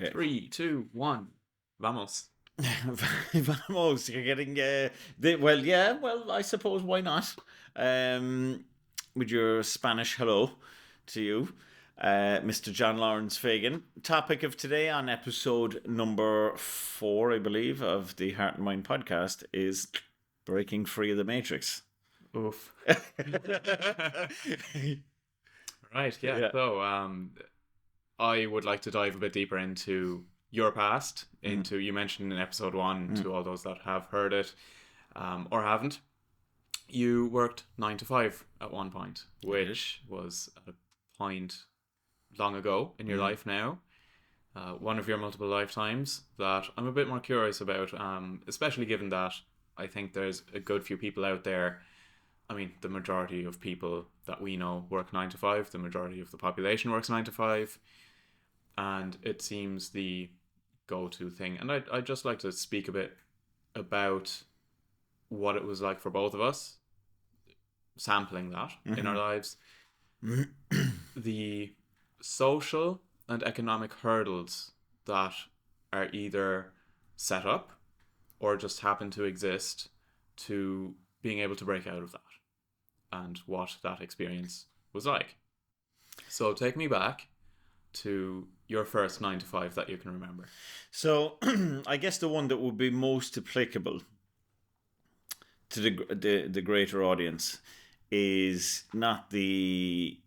Okay. 3, 2, 1. Vamos. Vamos, you're getting well, I suppose why not? With your Spanish hello to you, Mr. John Lawrence Fagan. Topic of today on episode number 4, I believe, of the Heart and Mind podcast is breaking free of the Matrix. Oof. Right, yeah. Yeah. So, I would like to dive a bit deeper into your past, you mentioned in episode 1, to all those that have heard it or haven't, you worked 9 to 5 at one point, which was a point long ago in your life now. One of your multiple lifetimes that I'm a bit more curious about, especially given that I think there's a good few people out there. I mean, the majority of people that we know work 9 to 5, the majority of the population works 9 to 5, and it seems the go-to thing. And I'd just like to speak a bit about what it was like for both of us, sampling that in our lives, the social and economic hurdles that are either set up or just happen to exist to being able to break out of that, and what that experience was like. So take me back to your first 9 to 5 that you can remember. So, I guess the one that would be most applicable to the greater audience is not the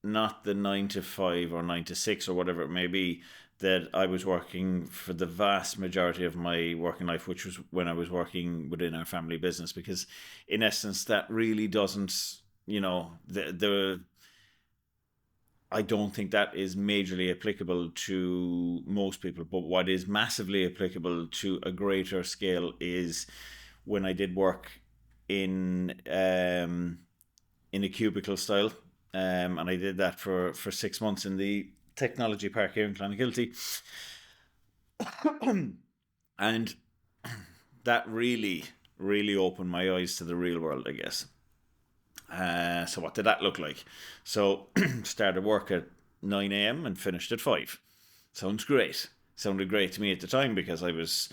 9 to 5 or 9 to 6 or whatever it may be that I was working for the vast majority of my working life, which was when I was working within our family business, because in essence that really doesn't, I don't think that is majorly applicable to most people. But what is massively applicable to a greater scale is when I did work in a cubicle style, and I did that for 6 months in the technology park here in Clonakilty, and that really, really opened my eyes to the real world, I guess. So what did that look like? So started work at 9 a.m. and finished at 5. Sounds great. Sounded great to me at the time because I was,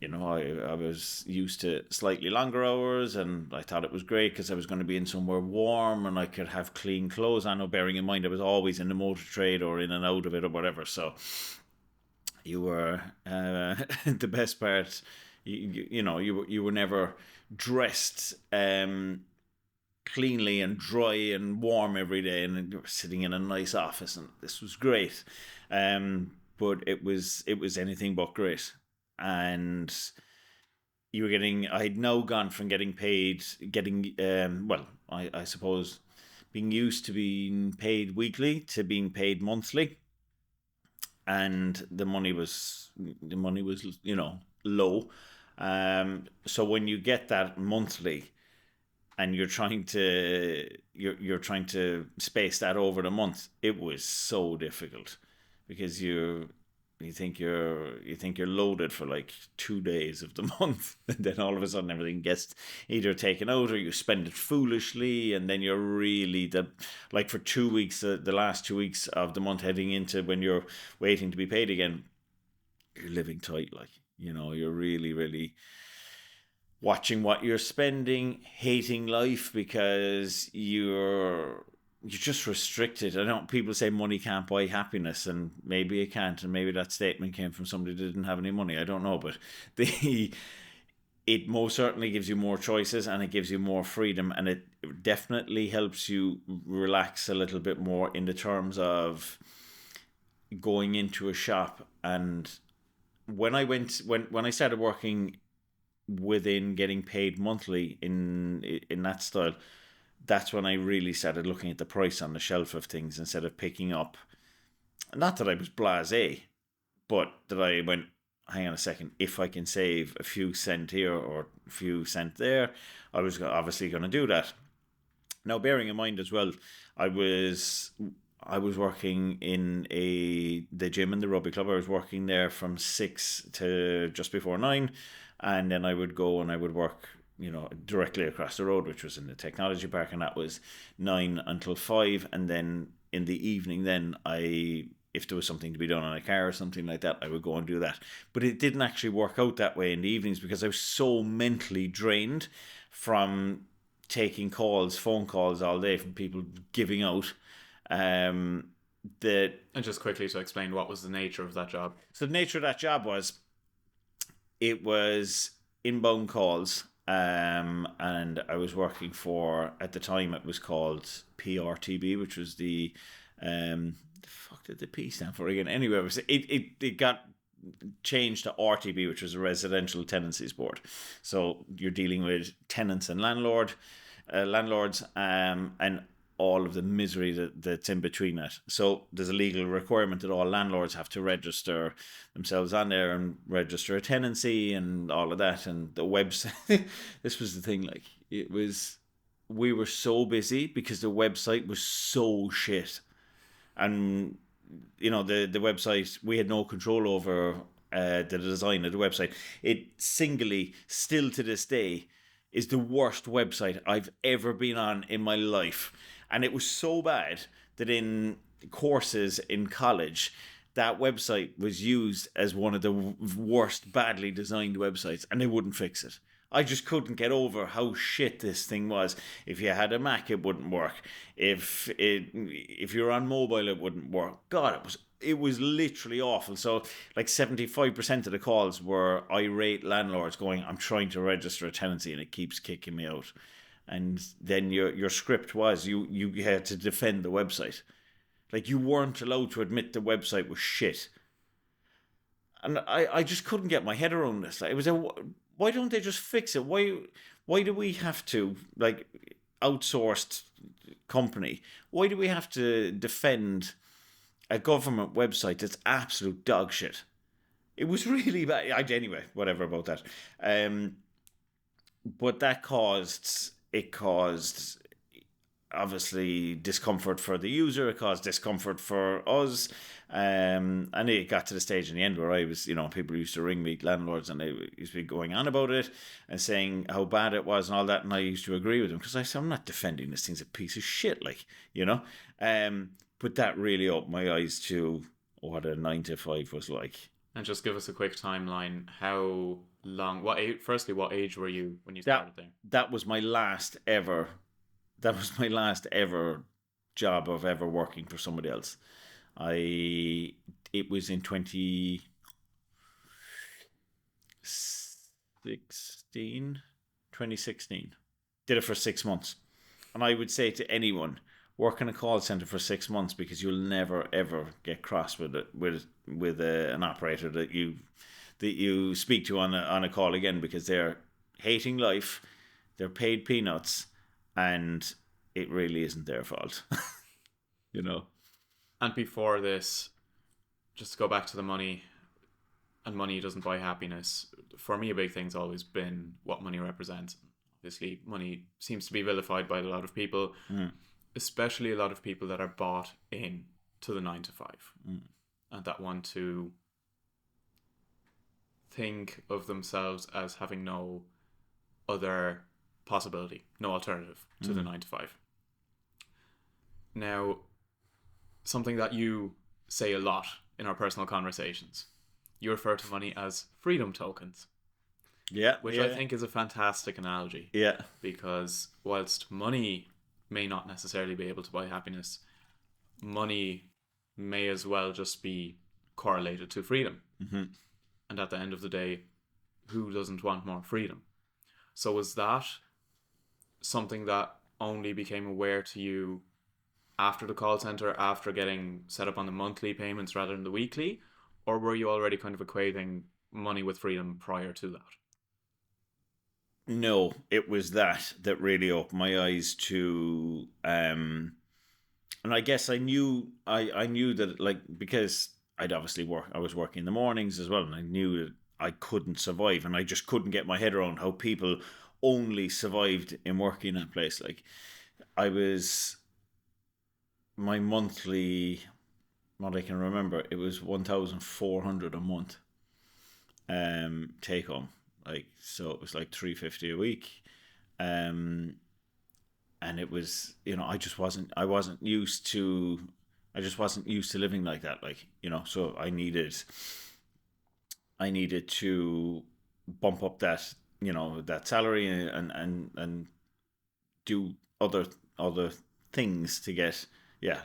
I was used to slightly longer hours, and I thought it was great because I was going to be in somewhere warm and I could have clean clothes. I know, bearing in mind I was always in the motor trade or in and out of it or whatever. So you were the best part. You were never dressed cleanly and dry and warm every day, and you were sitting in a nice office, and this was great. But it was anything but great. And you were getting, I had now gone from I suppose being used to being paid weekly to being paid monthly, and the money was low. So when you get that monthly and you're trying to space that over the month, it was so difficult because you think you're loaded for like 2 days of the month, and then all of a sudden everything gets either taken out or you spend it foolishly, and then you're really like for 2 weeks, the last 2 weeks of the month heading into when you're waiting to be paid again, you're living tight, like, you're really, really watching what you're spending, hating life because you're just restricted. I know people say money can't buy happiness, and maybe it can't, and maybe that statement came from somebody that didn't have any money. I don't know, but it most certainly gives you more choices and it gives you more freedom, and it definitely helps you relax a little bit more in the terms of going into a shop. And when I started working within getting paid monthly in that style, that's when I really started looking at the price on the shelf of things instead of picking up. Not that I was blasé, but that I went, hang on a second, if I can save a few cent here or a few cent there, I was obviously going to do that. Now, bearing in mind as well, I was working in the gym in the rugby club. I was working there from 6 to just before 9, and then I would go and I would work, directly across the road, which was in the technology park, and that was 9 until 5. And then in the evening, then I if there was something to be done on a car or something like that, I would go and do that. But it didn't actually work out that way in the evenings because I was so mentally drained from taking phone calls all day from people giving out. That And just quickly to explain, what was the nature of that job? So the nature of that job was, it was inbound calls, and I was working for, at the time it was called PRTB, which was the fuck did the P stand for again? Anyway, it got changed to RTB, which was a Residential Tenancies Board. So you're dealing with tenants and landlords, and all of the misery that's in between that. So there's a legal requirement that all landlords have to register themselves on there and register a tenancy and all of that. And the website, this was the thing, like, we were so busy because the website was so shit. And, you know, the website, we had no control over the design of the website. It singly, still to this day, is the worst website I've ever been on in my life. And it was so bad that in courses in college, that website was used as one of the worst badly designed websites, and they wouldn't fix it. I just couldn't get over how shit this thing was. If you had a Mac, it wouldn't work. If you're on mobile, it wouldn't work. God, it was literally awful. So like 75% of the calls were irate landlords going, I'm trying to register a tenancy and it keeps kicking me out. And then your script was you had to defend the website. Like, you weren't allowed to admit the website was shit. And I just couldn't get my head around this. Like, it was why don't they just fix it? Why do we have to, like, outsourced company? Why do we have to defend a government website that's absolute dog shit? It was really bad. Anyway, whatever about that. But that caused obviously discomfort for the user. It caused discomfort for us. And it got to the stage in the end where I was, you know, people used to ring me, landlords, and they used to be going on about it and saying how bad it was and all that. And I used to agree with them because I said, I'm not defending this thing's a piece of shit, like, you know. But that really opened my eyes to what a 9 to 5 was like. And just give us a quick timeline. How long? What age? Firstly, what age were you when you started there? That was my last ever. That was my last ever job of ever working for somebody else. It was in 2016. Did it for 6 months. And I would say to anyone, work in a call center for 6 months, because you'll never ever get cross with an operator that you speak to on a call again, because they're hating life, they're paid peanuts, and it really isn't their fault. You know. And before this, just to go back to the money, and money doesn't buy happiness. For me, a big thing's always been what money represents. Obviously, money seems to be vilified by a lot of people, especially a lot of people that are bought in to the 9 to 5, and that want to think of themselves as having no other possibility, no alternative to the 9 to 5. Now, something that you say a lot in our personal conversations, you refer to money as freedom tokens. Yeah. Which I think is a fantastic analogy. Yeah. Because whilst money may not necessarily be able to buy happiness, money may as well just be correlated to freedom. Mm-hmm. And at the end of the day, who doesn't want more freedom? So was that something that only became aware to you after the call center, after getting set up on the monthly payments rather than the weekly? Or were you already kind of equating money with freedom prior to that? No, it was that really opened my eyes to, and I guess I knew that, like, because I was working in the mornings as well, and I knew that I couldn't survive, and I just couldn't get my head around how people only survived in working that place. Like, my monthly, what I can remember, it was 1,400 a month, take home. Like, so it was like $350 a week, and it was, you know, I wasn't used to I just wasn't used to living like that. Like, so I needed to bump up that salary and do other things to get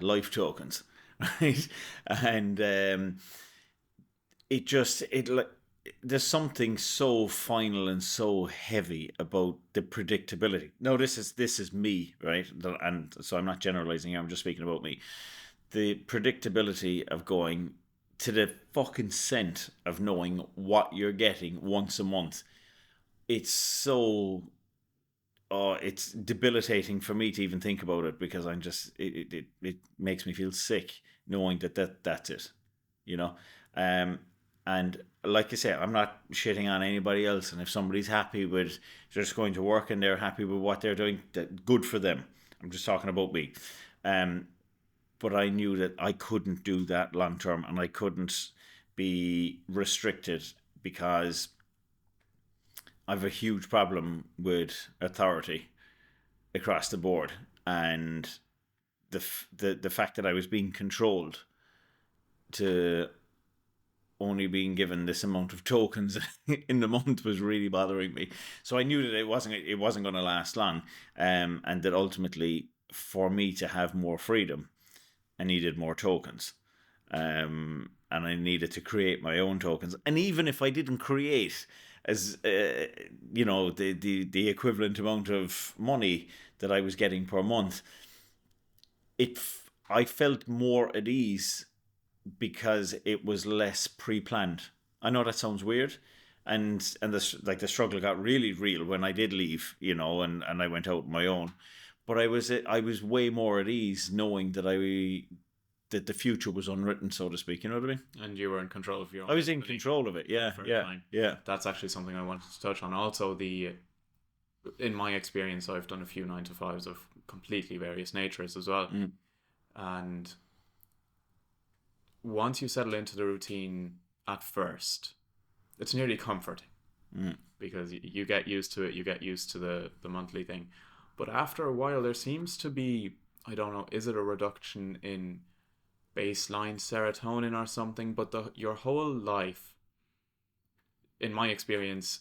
life tokens, right? And it like there's something so final and so heavy about the predictability. No, this is me, right? And so I'm not generalizing here, I'm just speaking about me. The predictability of going to the fucking cent of knowing what you're getting once a month. It's so it's debilitating for me to even think about it, because I'm just it makes me feel sick knowing that's it, you know. And like I say, I'm not shitting on anybody else, and if somebody's happy with just going to work and they're happy with what they're doing, good for them. I'm just talking about me. um but I knew that I couldn't do that long term, and I couldn't be restricted, because I have a huge problem with authority across the board, and the fact that I was being controlled to only being given this amount of tokens in the month was really bothering me. So I knew that it wasn't going to last long, and that ultimately, for me to have more freedom, I needed more tokens. And I needed to create my own tokens. And even if I didn't create as the equivalent amount of money that I was getting per month, I felt more at ease because it was less pre-planned. I know that sounds weird, and the struggle got really real when I did leave, and I went out on my own. But I was way more at ease knowing that the future was unwritten, so to speak. You know what I mean? And you were in control of your own I was in destiny control of it. Yeah, for a yeah, time. yeah. That's actually something I wanted to touch on. Also, in my experience, I've done a few 9 to 5s of completely various natures as well. And once you settle into the routine at first, it's nearly comforting because you get used to it. You get used to the monthly thing. But after a while, there seems to be, I don't know, is it a reduction in baseline serotonin or something? But your whole life, in my experience,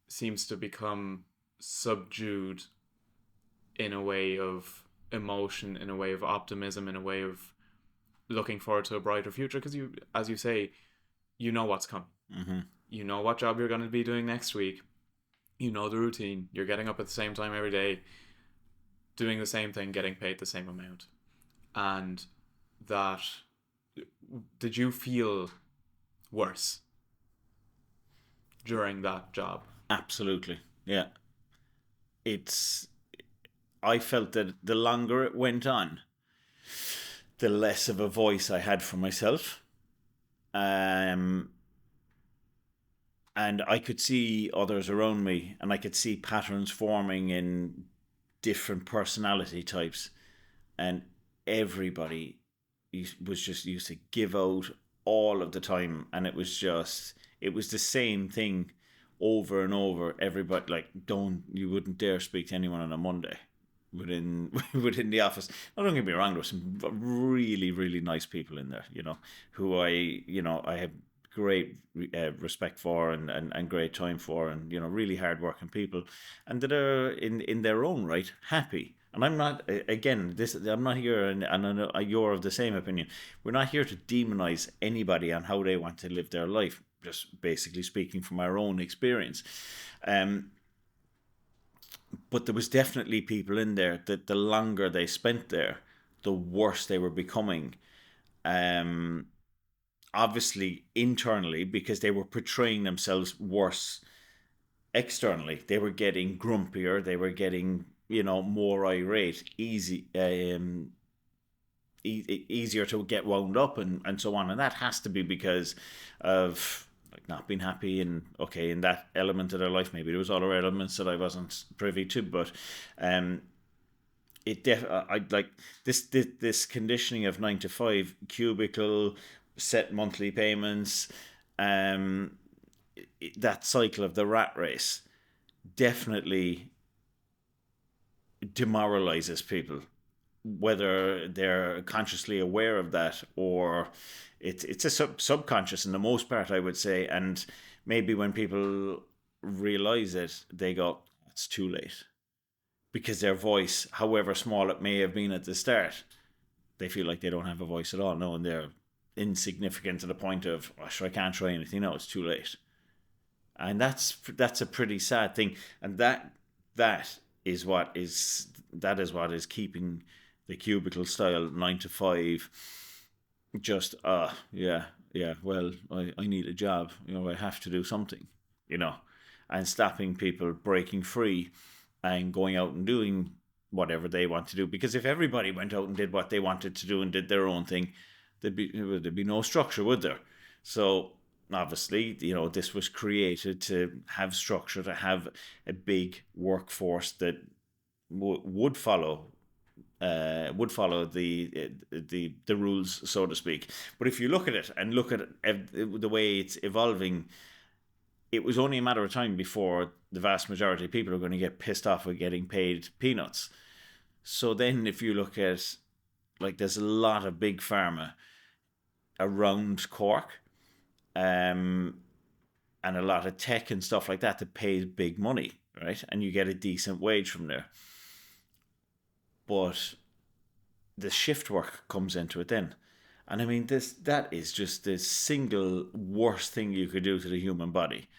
seems to become subdued in a way of emotion, in a way of optimism, in a way of looking forward to a brighter future, because you, as you say, you know what's coming. You know what job you're going to be doing next week. You know the routine. You're getting up at the same time every day, doing the same thing, getting paid the same amount. And that, did you feel worse during that job? Absolutely. Yeah. I felt that the longer it went on, the less of a voice I had for myself. And I could see others around me, and I could see patterns forming in different personality types, and everybody was just used to give out all of the time, and it was the same thing over and over. Everybody, like, you wouldn't dare speak to anyone on a Monday within within the office. Now, don't get me wrong, there were some really, really nice people in there, who I have great respect for, and great time for, and really hard working people, and that are in their own right happy. And I'm not, again, I'm not here, and I know you're of the same opinion. We're not here to demonize anybody on how they want to live their life, just basically speaking from our own experience. But there was definitely people in there that the longer they spent there, the worse they were becoming. Obviously internally, because they were portraying themselves worse externally. They were getting grumpier, they were getting more irate, easier to get wound up, and so on. And that has to be because of like not being happy, and okay, in that element of their life. Maybe there was other elements that I wasn't privy to, but I like this conditioning of 9 to 5 cubicle, set monthly payments, that cycle of the rat race definitely demoralizes people whether they're consciously aware of that or it's a subconscious in the most part, I would say. And maybe when people realize it, they go, it's too late. Because their voice, however small it may have been at the start, they feel like they don't have a voice at all. No, and they're insignificant to the point of, oh, sure, I can't try anything. No, it's too late. And that's a pretty sad thing. And that is what is keeping the cubicle style 9 to 5 just well, I need a job, I have to do something, and stopping people breaking free and going out and doing whatever they want to do. Because if everybody went out and did what they wanted to do and did their own thing, there'd be no structure, would there? So obviously, this was created to have structure, to have a big workforce that would follow the rules, so to speak. But if you look at it and look at the way it's evolving, it was only a matter of time before the vast majority of people are going to get pissed off with getting paid peanuts. So then if you look at, like, there's a lot of big pharma around Cork, and a lot of tech and stuff like that pays big money, right? And you get a decent wage from there. But the shift work comes into it then. And I mean, that is just the single worst thing you could do to the human body.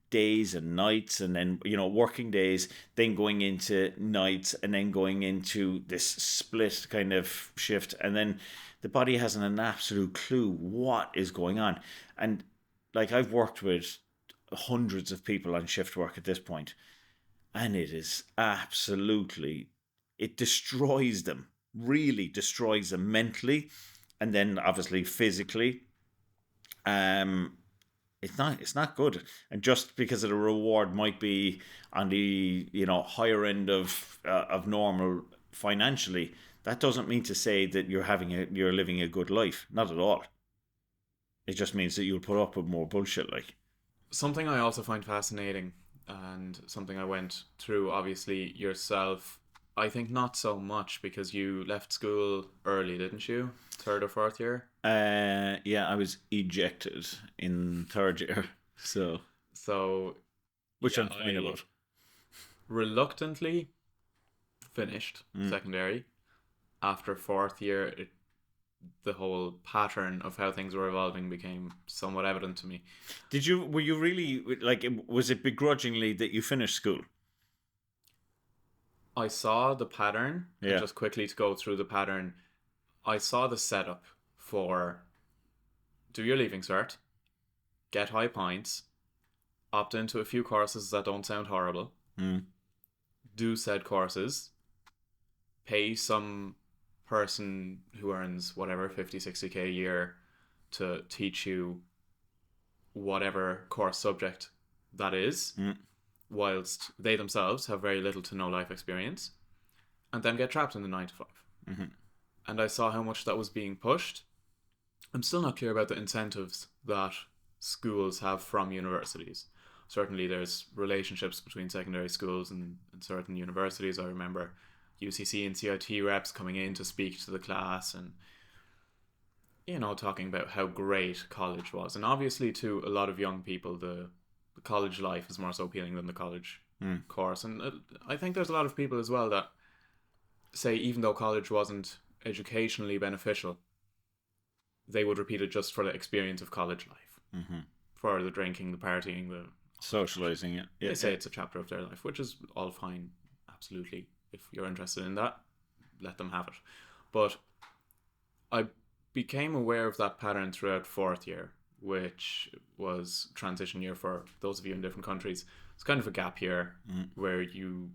Days and nights, and then, working days, then going into nights, and then going into this split kind of shift. And then the body hasn't an absolute clue what is going on. And like, I've worked with hundreds of people on shift work at this point, and it is absolutely, it destroys them, really destroys them mentally, and then obviously physically. It's not good. And just because the reward might be on the higher end of normal financially, that doesn't mean to say that you're living a good life. Not at all. It just means that you'll put up with more bullshit. Like, something I also find fascinating, and something I went through, obviously yourself, I think not so much, because you left school early, didn't you? 3rd or 4th year? Yeah, I was ejected in 3rd year. So which I'm fine about. Reluctantly finished secondary. After 4th year, the whole pattern of how things were evolving became somewhat evident to me. Were you really, like, was it begrudgingly that you finished school? I saw the pattern, yeah. And just quickly to go through the pattern, I saw the setup for do your leaving cert, get high points, opt into a few courses that don't sound horrible, do said courses, pay some person who earns whatever 50, 60k a year to teach you whatever course subject that is, whilst they themselves have very little to no life experience, and then get trapped in the 9 to 5. Mm-hmm. And I saw how much that was being pushed. I'm still not clear about the incentives that schools have from universities. Certainly there's relationships between secondary schools and certain universities. I remember UCC and CIT reps coming in to speak to the class and, talking about how great college was. And obviously to a lot of young people, the college life is more so appealing than the college course. And I think there's a lot of people as well that say, even though college wasn't educationally beneficial, they would repeat it just for the experience of college life, for the drinking, the partying, the socializing. Yeah, they say it's a chapter of their life, which is all fine, absolutely. If you're interested in that, let them have it. But I became aware of that pattern throughout 4th year, which was transition year for those of you in different countries. It's kind of a gap year where you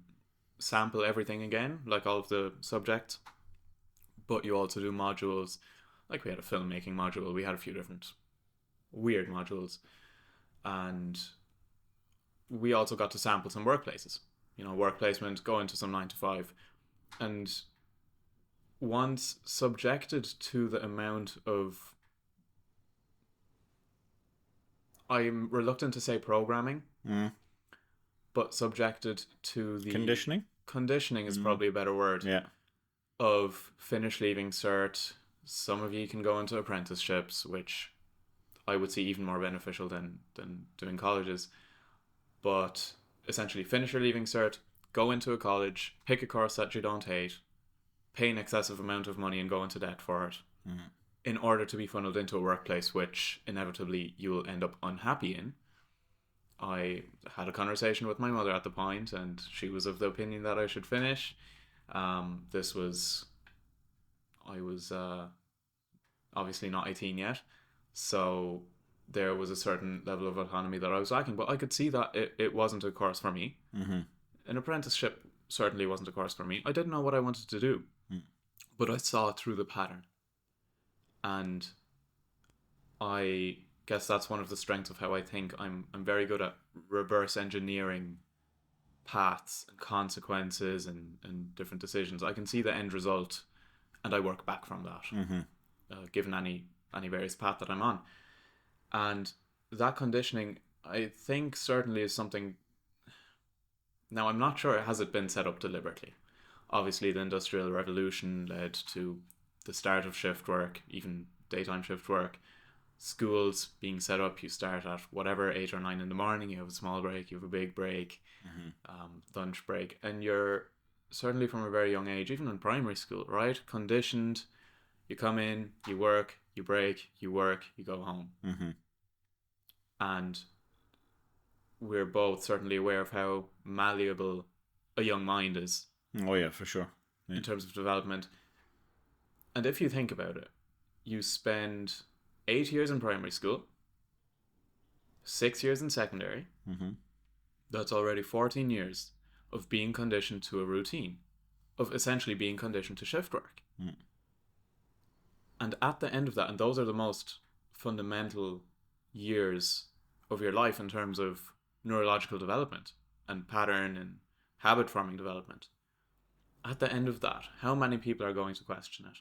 sample everything again, like all of the subjects, but you also do modules. Like, we had a filmmaking module, we had a few different weird modules, and we also got to sample some workplaces, work placement, go into some 9 to 5, and once subjected to the amount of, I'm reluctant to say programming, but subjected to the conditioning. Conditioning is probably a better word. Yeah. of finish leaving cert. Some of you can go into apprenticeships, which I would see even more beneficial than doing colleges. But essentially, finish your leaving cert, go into a college, pick a course that you don't hate, pay an excessive amount of money and go into debt for it, in order to be funneled into a workplace which inevitably you will end up unhappy in. I had a conversation with my mother at the point, and she was of the opinion that I should finish. This was, I was obviously not 18 yet, so there was a certain level of autonomy that I was lacking, but I could see that it wasn't a course for me. An apprenticeship certainly wasn't a course for me. I didn't know what I wanted to do, but I saw through the pattern. And I guess that's one of the strengths of how I think. I'm very good at reverse engineering paths and consequences and different decisions. I can see the end result and I work back from that, given any various path that I'm on. And that conditioning, I think, certainly is something. Now, I'm not sure, has it been set up deliberately? Obviously, the Industrial Revolution led to the start of shift work, even daytime shift work. Schools being set up, you start at whatever, 8 or 9 in the morning, you have a small break, you have a big break, lunch break, and you're certainly from a very young age, even in primary school, right? Conditioned, you come in, you work, you break, you work, you go home. And we're both certainly aware of how malleable a young mind is. Oh yeah, for sure. In terms of development. And if you think about it, you spend 8 years in primary school, 6 years in secondary. That's already 14 years of being conditioned to a routine, of essentially being conditioned to shift work. And at the end of that, and those are the most fundamental years of your life in terms of neurological development and pattern and habit forming development. At the end of that, how many people are going to question it?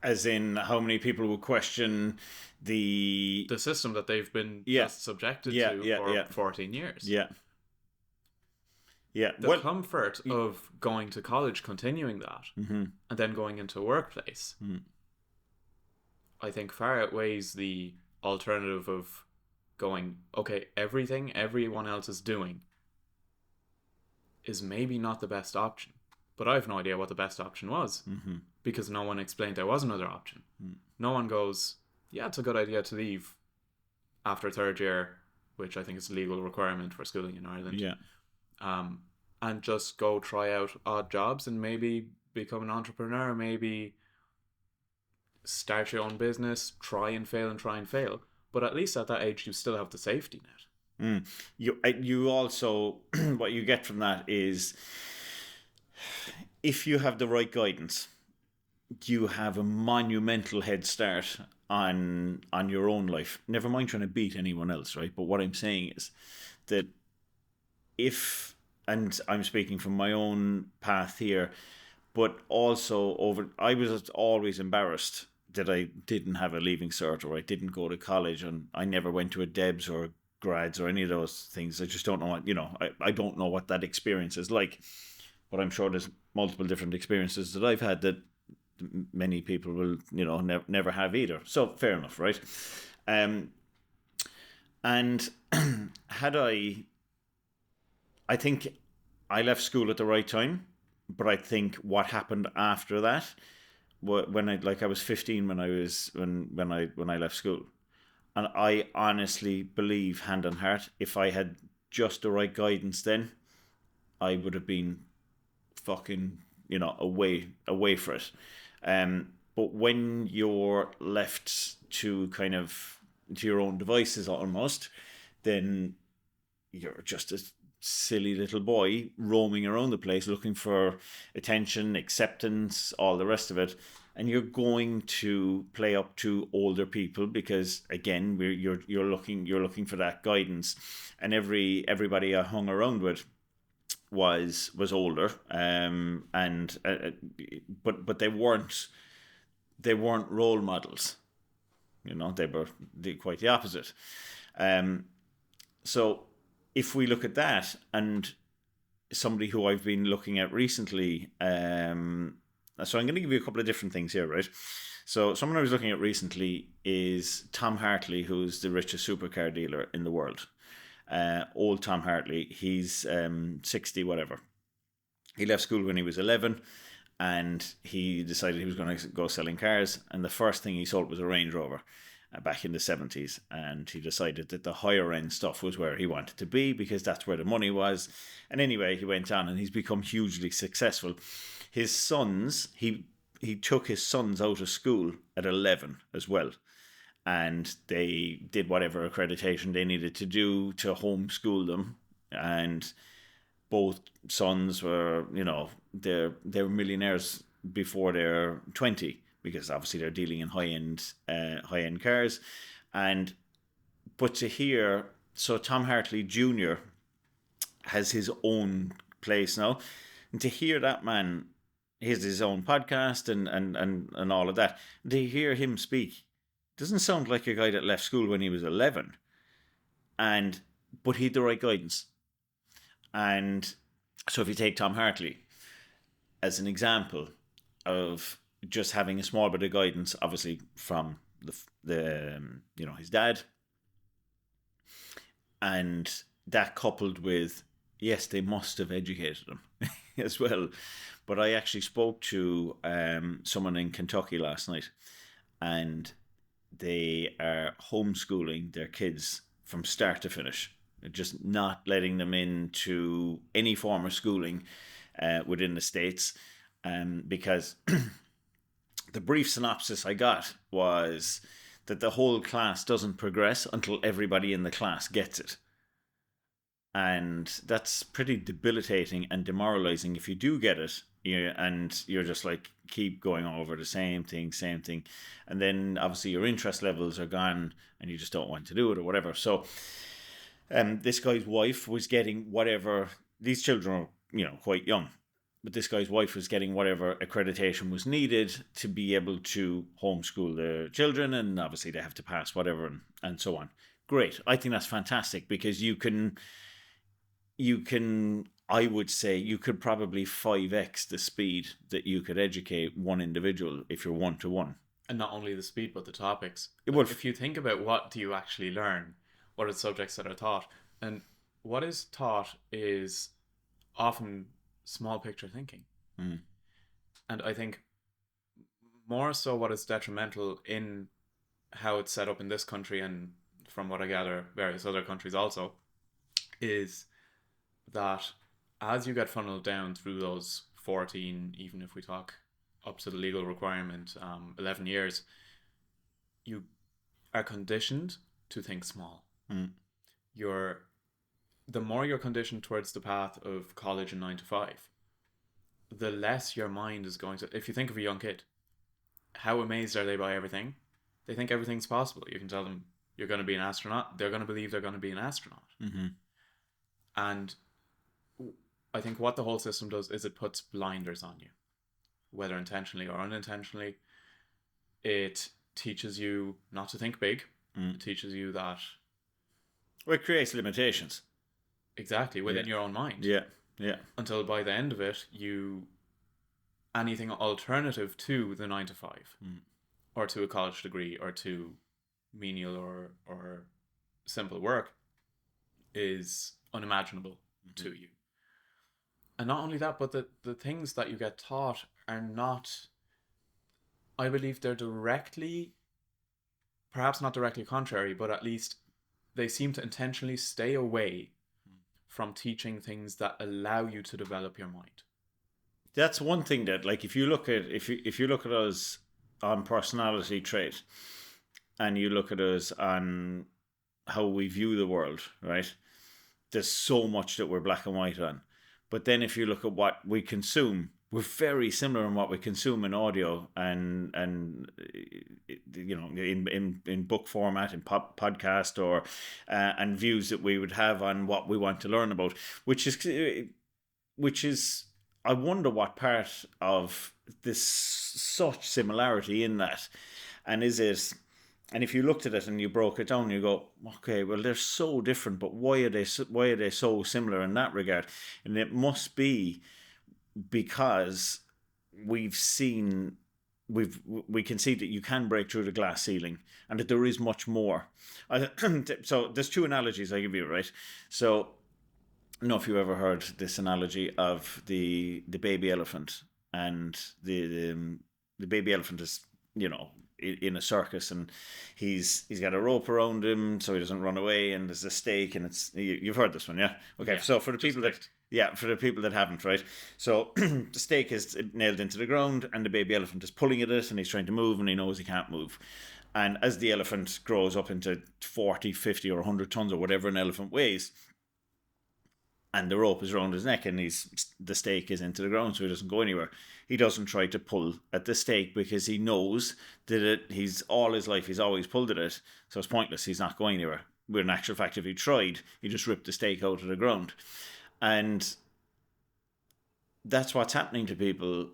As in, how many people will question the system that they've been just subjected to for 14 years. The comfort of going to college, continuing that, and then going into a workplace, I think far outweighs the alternative of going, okay, everything everyone else is doing is maybe not the best option. But I have no idea what the best option was, because no one explained there was another option. No one goes, yeah, it's a good idea to leave after third year, which I think is a legal requirement for schooling in Ireland. And just go try out odd jobs and maybe become an entrepreneur, maybe start your own business, try and fail. But at least at that age, you still have the safety net. You also, what you get from that is, if you have the right guidance, you have a monumental head start on your own life. Never mind trying to beat anyone else, right? But what I'm saying is that if, and I'm speaking from my own path here, but also I was always embarrassed that I didn't have a leaving cert, or I didn't go to college, and I never went to a DEBS or a grads or any of those things. I just don't know what, I don't know what that experience is like. But I'm sure there's multiple different experiences that I've had that many people will, never have either. So fair enough, right? And had I think I left school at the right time, but I think what happened after that, when I was 15 when I left school, and I honestly believe, hand on heart, if I had just the right guidance then, I would have been fucking away for it. But when you're left to kind of to your own devices almost, then you're just a silly little boy roaming around the place looking for attention, acceptance, all the rest of it, and you're going to play up to older people because, again, you're looking for that guidance, and everybody I hung around with was older, but they weren't role models. They were quite the opposite. So if we look at that, and somebody who I've been looking at recently. So I'm going to give you a couple of different things here, right? So someone I was looking at recently is Tom Hartley, who's the richest supercar dealer in the world. Old Tom Hartley, he's 60, whatever. He left school when he was 11, and he decided he was going to go selling cars. And the first thing he sold was a Range Rover back in the 70s. And he decided that the higher end stuff was where he wanted to be because that's where the money was. And anyway, he went on and he's become hugely successful. His sons, he took his sons out of school at 11 as well. And they did whatever accreditation they needed to do to homeschool them. And both sons were, they're millionaires before they're 20, because obviously they're dealing in high-end cars. But to hear, so Tom Hartley Jr. has his own place now. And to hear that man, he has his own podcast and all of that. To hear him speak doesn't sound like a guy that left school when he was 11. But he had the right guidance. And so if you take Tom Hartley as an example of just having a small bit of guidance, obviously from the his dad, and that coupled with, yes, they must have educated him as well. But I actually spoke to someone in Kentucky last night, and they are homeschooling their kids from start to finish, just not letting them into any form of schooling within the States, because the brief synopsis I got was that the whole class doesn't progress until everybody in the class gets it. And that's pretty debilitating and demoralizing if you do get it, and you're just like, keep going over the same thing. And then obviously your interest levels are gone and you just don't want to do it or whatever. So this guy's wife was getting whatever, these children are, quite young, but this guy's wife was getting whatever accreditation was needed to be able to homeschool the children. And obviously they have to pass whatever and so on. Great. I think that's fantastic, because you can, I would say you could probably 5x the speed that you could educate one individual if you're one-to-one. And not only the speed, but the topics. Well, if you think about what do you actually learn, what are the subjects that are taught, and what is taught is often small picture thinking. And I think more so what is detrimental in how it's set up in this country, and from what I gather various other countries also, is that as you get funneled down through those 14, even if we talk up to the legal requirement, 11 years, you are conditioned to think small. The more you're conditioned towards the path of college and 9 to 5, the less your mind is going to, if you think of a young kid, how amazed are they by everything? They think everything's possible. You can tell them you're going to be an astronaut, they're going to believe they're going to be an astronaut. And I think what the whole system does is it puts blinders on you, whether intentionally or unintentionally. It teaches you not to think big. It teaches you that... Well, it creates limitations. Exactly, within your own mind. Yeah. Until by the end of it, anything alternative to the 9 to 5, or to a college degree, or to menial or simple work, is unimaginable to you. And not only that, but the things that you get taught are not, I believe they're directly, perhaps not directly contrary, but at least they seem to intentionally stay away from teaching things that allow you to develop your mind. That's one thing that, like, if you look at us on personality trait, and you look at us on how we view the world, right? There's so much that we're black and white on. But then if you look at what we consume, we're very similar in what we consume in audio and in book format, in podcast, or and views that we would have on what we want to learn about, which is I wonder what part of this such similarity in that, and is it And if you looked at it and you broke it down, you go, okay, well, they're so different, but why are they so similar in that regard? And it must be because we've seen we can see that you can break through the glass ceiling and that there is much more. So there's two analogies I give you, right? So I don't know if you ever heard this analogy of the baby elephant, and the baby elephant is, in a circus, and he's got a rope around him so he doesn't run away, and there's a stake, and you've heard this one, yeah? Okay, Yeah, so for the people that haven't, right? So the stake is nailed into the ground, and the baby elephant is pulling at it, and he's trying to move, and he knows he can't move. And as the elephant grows up into 40, 50, or 100 tons, or whatever an elephant weighs, and the rope is around his neck, and the stake is into the ground, so he doesn't go anywhere. He doesn't try to pull at the stake because he knows that he's all his life he's always pulled at it, so it's pointless. He's not going anywhere. Where in actual fact, if he tried, he just ripped the stake out of the ground. And that's what's happening to people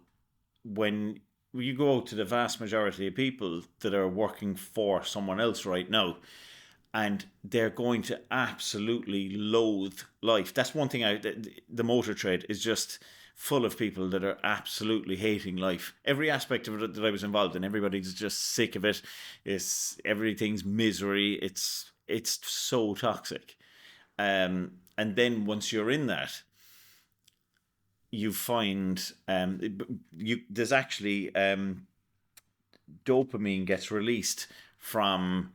when you go out to the vast majority of people that are working for someone else right now, and they're going to absolutely loathe life. That's one thing. The motor trade is just full of people that are absolutely hating life. Every aspect of it that I was involved in, everybody's just sick of it. Everything's misery. It's so toxic. And then once you're in that, you find there's actually dopamine gets released from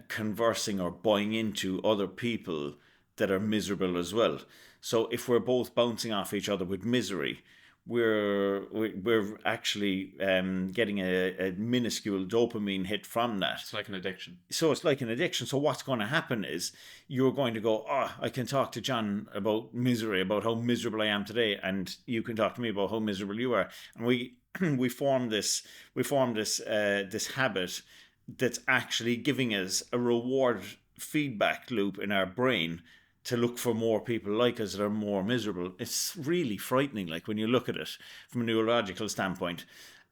conversing or buying into other people that are miserable as well. So if we're both bouncing off each other with misery, we're actually getting a minuscule dopamine hit from that. It's like an addiction. So it's like an addiction. So what's going to happen is you're going to go, I can talk to John about misery, about how miserable I am today, and you can talk to me about how miserable you are, and we form this habit that's actually giving us a reward feedback loop in our brain to look for more people like us that are more miserable. It's really frightening, like when you look at it from a neurological standpoint.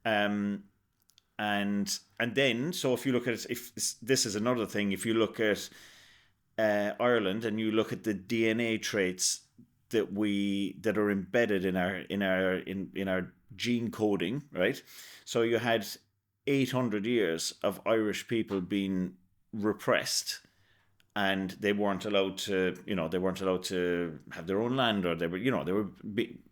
And then, so if you look at it, if this is another thing, if you look at Ireland and you look at the DNA traits that are embedded in our gene coding, right? So you had 800 years of Irish people being repressed, and they weren't allowed to have their own land, or they were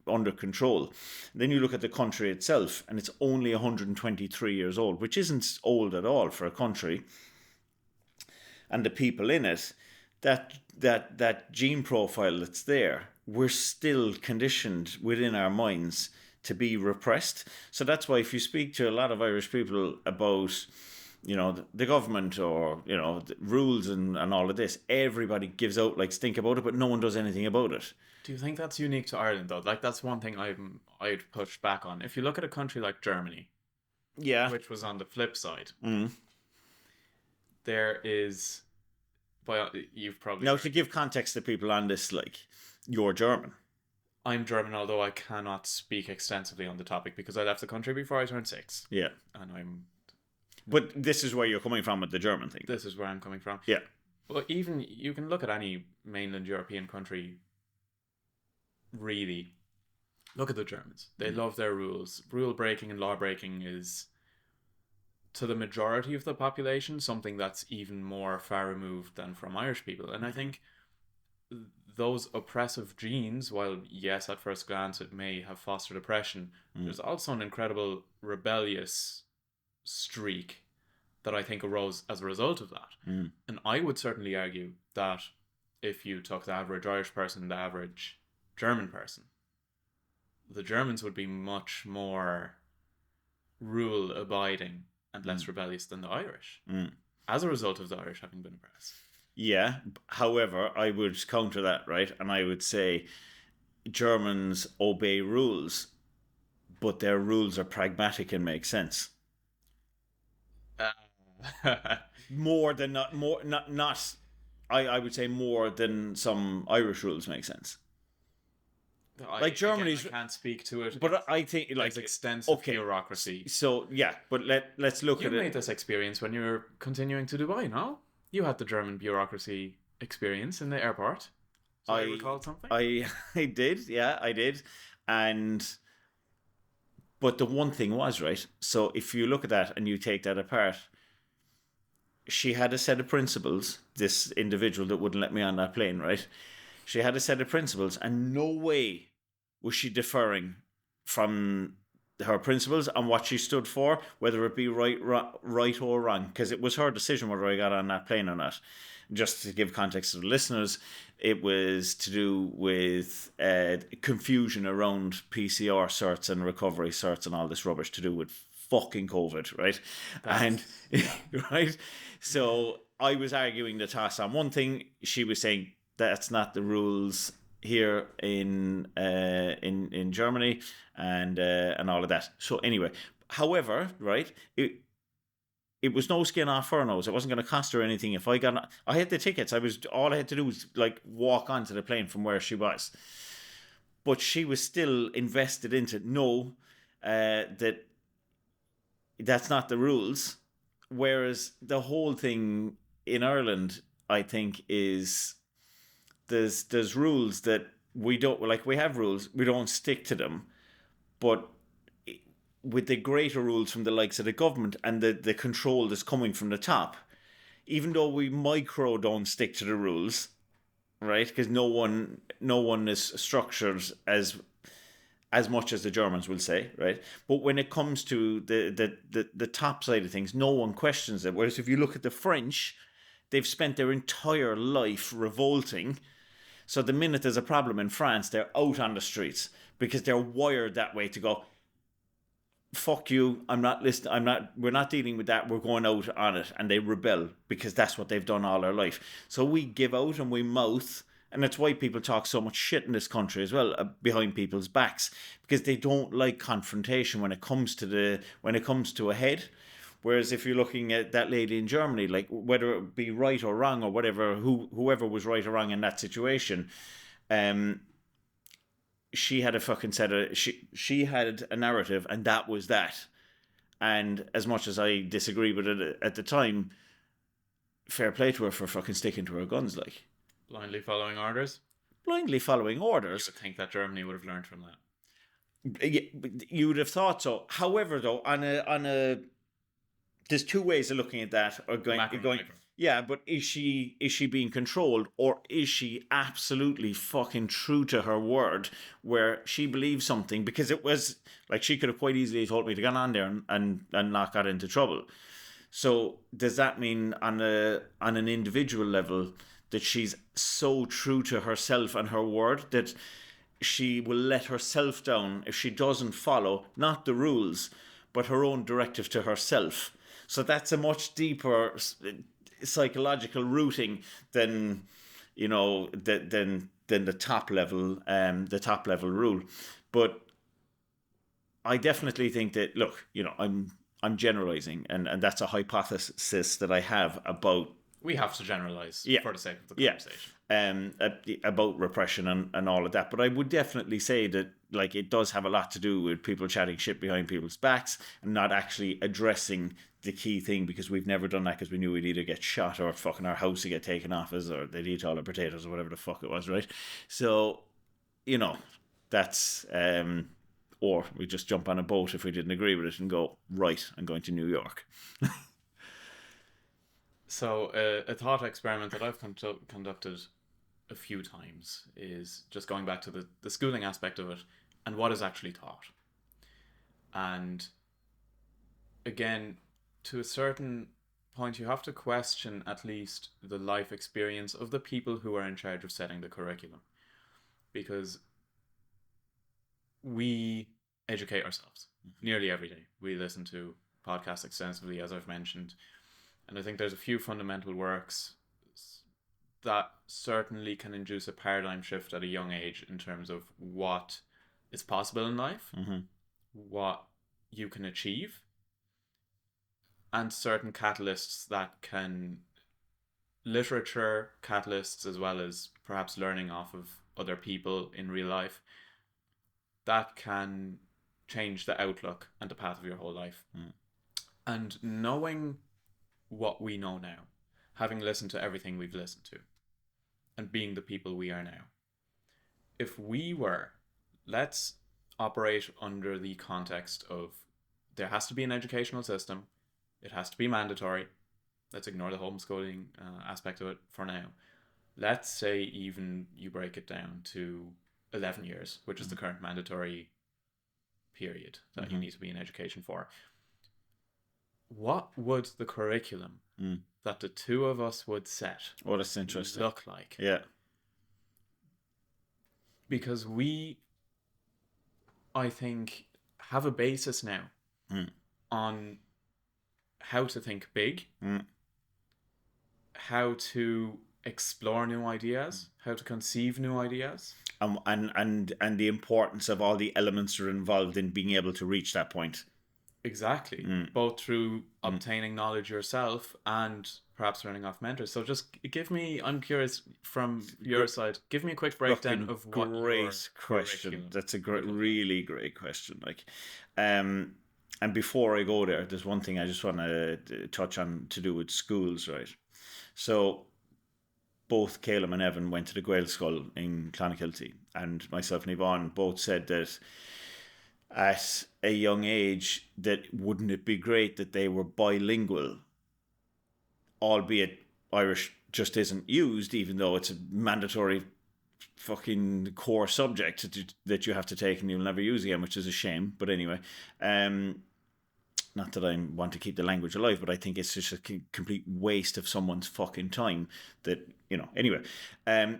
under control. Then you look at the country itself, and it's only 123 years old, which isn't old at all for a country. And the people in it, that gene profile that's there, we're still conditioned within our minds to be repressed. So that's why if you speak to a lot of Irish people about, the government or, the rules and all of this, everybody gives out like stink about it, but no one does anything about it. Do you think that's unique to Ireland, though? Like, that's one thing I'd push back on. If you look at a country like Germany, yeah, which was on the flip side, there is, well, you've probably... Now, to give context to people on this, like, you're German. I'm German, although I cannot speak extensively on the topic because I left the country before I turned 6. Yeah. And But this is where you're coming from with the German thing. This is where I'm coming from. Yeah. But even, you can look at any mainland European country, really. Look at the Germans. They love their rules. Rule breaking and law breaking is, to the majority of the population, something that's even more far removed than from Irish people. And I think those oppressive genes, while yes, at first glance it may have fostered oppression, there's also an incredible rebellious streak that I think arose as a result of that. And I would certainly argue that if you took the average Irish person, the average German person, the Germans would be much more rule abiding and less rebellious than the Irish, as a result of the Irish having been oppressed. Yeah, however, I would counter that, right? And I would say Germans obey rules, but their rules are pragmatic and make sense. More than not, I would say more than some Irish rules make sense. Like Germany's, I can't speak to it. but I think like There's extensive okay, bureaucracy. so yeah, but let's look You at made it. this experience when you were continuing to Dubai, no? You had the German bureaucracy experience in the airport. So I recall something. I did, yeah, I did, and but the one thing was right. So if you look at that and you take that apart, she had a set of principles. This individual that wouldn't let me on that plane, right? She had a set of principles, and no way was she deferring from her principles and what she stood for, whether it be right or wrong, because it was her decision whether I got on that plane or not. Just to give context to the listeners, it was to do with confusion around PCR certs and recovery certs and all this rubbish to do with fucking COVID, right? And right, so I was arguing the toss on one thing. She was saying that's not the rules here in Germany and all of that. So anyway, however, right, it was no skin off her nose. It wasn't going to cost her anything. If I had the tickets. All I had to do was like walk onto the plane from where she was. But she was still invested into that that's not the rules. Whereas the whole thing in Ireland, I think, is there's rules that we don't like. We have rules, we don't stick to them, but with the greater rules from the likes of the government and the control that's coming from the top, even though we micro don't stick to the rules, right? Because no one is structured as much as the Germans will say, right? But when it comes to the top side of things, no one questions it. Whereas if you look at the French, they've spent their entire life revolting. So the minute there's a problem in France, they're out on the streets because they're wired that way to go, fuck you, I'm not listening, we're not dealing with that, we're going out on it. And they rebel because that's what they've done all their life. So we give out and we mouth, and that's why people talk so much shit in this country as well, behind people's backs, because they don't like confrontation when it comes to a head. Whereas if you're looking at that lady in Germany, like whether it be right or wrong or whatever, whoever was right or wrong in that situation, she had a fucking set of she had a narrative, and that was that. And as much as I disagree with it at the time, fair play to her for fucking sticking to her guns, like Blindly following orders. Blindly following orders. You would think that Germany would have learned from that. You would have thought so. However, though, on a there's two ways of looking at that. Or going, yeah, but is she being controlled, or is she absolutely fucking true to her word, where she believes something? Because it was like she could have quite easily told me to get on there and not got into trouble. So does that mean on an individual level that she's so true to herself and her word that she will let herself down if she doesn't follow not the rules but her own directive to herself? So that's a much deeper psychological rooting than than the top level rule. But I definitely think that, look, I'm generalizing, and that's a hypothesis that I have about. We have to generalize for the sake of the conversation. About repression and all of that. But I would definitely say that like it does have a lot to do with people chatting shit behind people's backs and not actually addressing the key thing, because we've never done that because we knew we'd either get shot or fucking our house would get taken off us, or they'd eat all our potatoes or whatever the fuck it was, right? So, that's or we just jump on a boat if we didn't agree with it and go, right, I'm going to New York. So a thought experiment that I've conducted a few times is just going back to the schooling aspect of it and what is actually taught. And again, to a certain point, you have to question at least the life experience of the people who are in charge of setting the curriculum. Because we educate ourselves nearly every day. We listen to podcasts extensively, as I've mentioned. And I think there's a few fundamental works that certainly can induce a paradigm shift at a young age in terms of what is possible in life, what you can achieve, and certain catalysts that can, literature catalysts as well as perhaps learning off of other people in real life, that can change the outlook and the path of your whole life. And knowing what we know now, having listened to everything we've listened to, and being the people we are now, if we were, let's operate under the context of there has to be an educational system, it has to be mandatory. Let's ignore the homeschooling aspect of it for now. Let's say even you break it down to 11 years, which is the current mandatory period that you need to be in education for. What would the curriculum that the two of us would set that's interesting. look like? Yeah. Because we, I think, have a basis now on how to think big, how to explore new ideas, how to conceive new ideas. And the importance of all the elements that are involved in being able to reach that point. Exactly. Both through obtaining knowledge yourself and perhaps learning off mentors. So just give me, I'm curious from your side, give me a quick breakdown of what great question. That's a really great question. And before I go there, there's one thing I just want to touch on to do with schools, right? So both Caleb and Evan went to the Gael School in Clonakilty, and myself and Yvonne both said that at a young age, that wouldn't it be great that they were bilingual, albeit Irish just isn't used, even though it's a mandatory fucking core subject that you have to take and you'll never use again, which is a shame. But anyway, not that I want to keep the language alive, but I think it's just a complete waste of someone's fucking time that, anyway.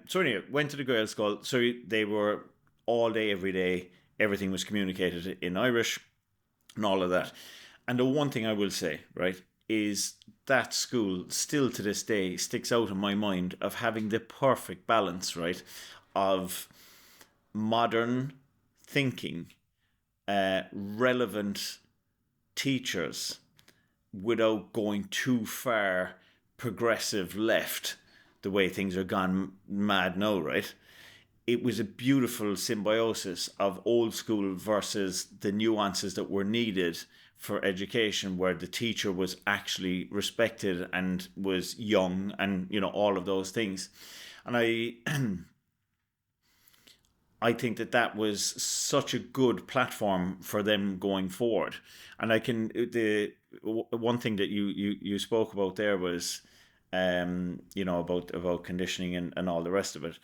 So anyway, went to the Gael School. So they were all day, every day, everything was communicated in Irish and all of that. And the one thing I will say, right, is that school still to this day sticks out in my mind of having the perfect balance, right, of modern thinking, relevant teachers without going too far progressive left the way things are gone mad now, right? It was a beautiful symbiosis of old school versus the nuances that were needed for education, where the teacher was actually respected and was young and, all of those things. And I think that was such a good platform for them going forward. And the one thing that you spoke about there was, about conditioning and all the rest of it.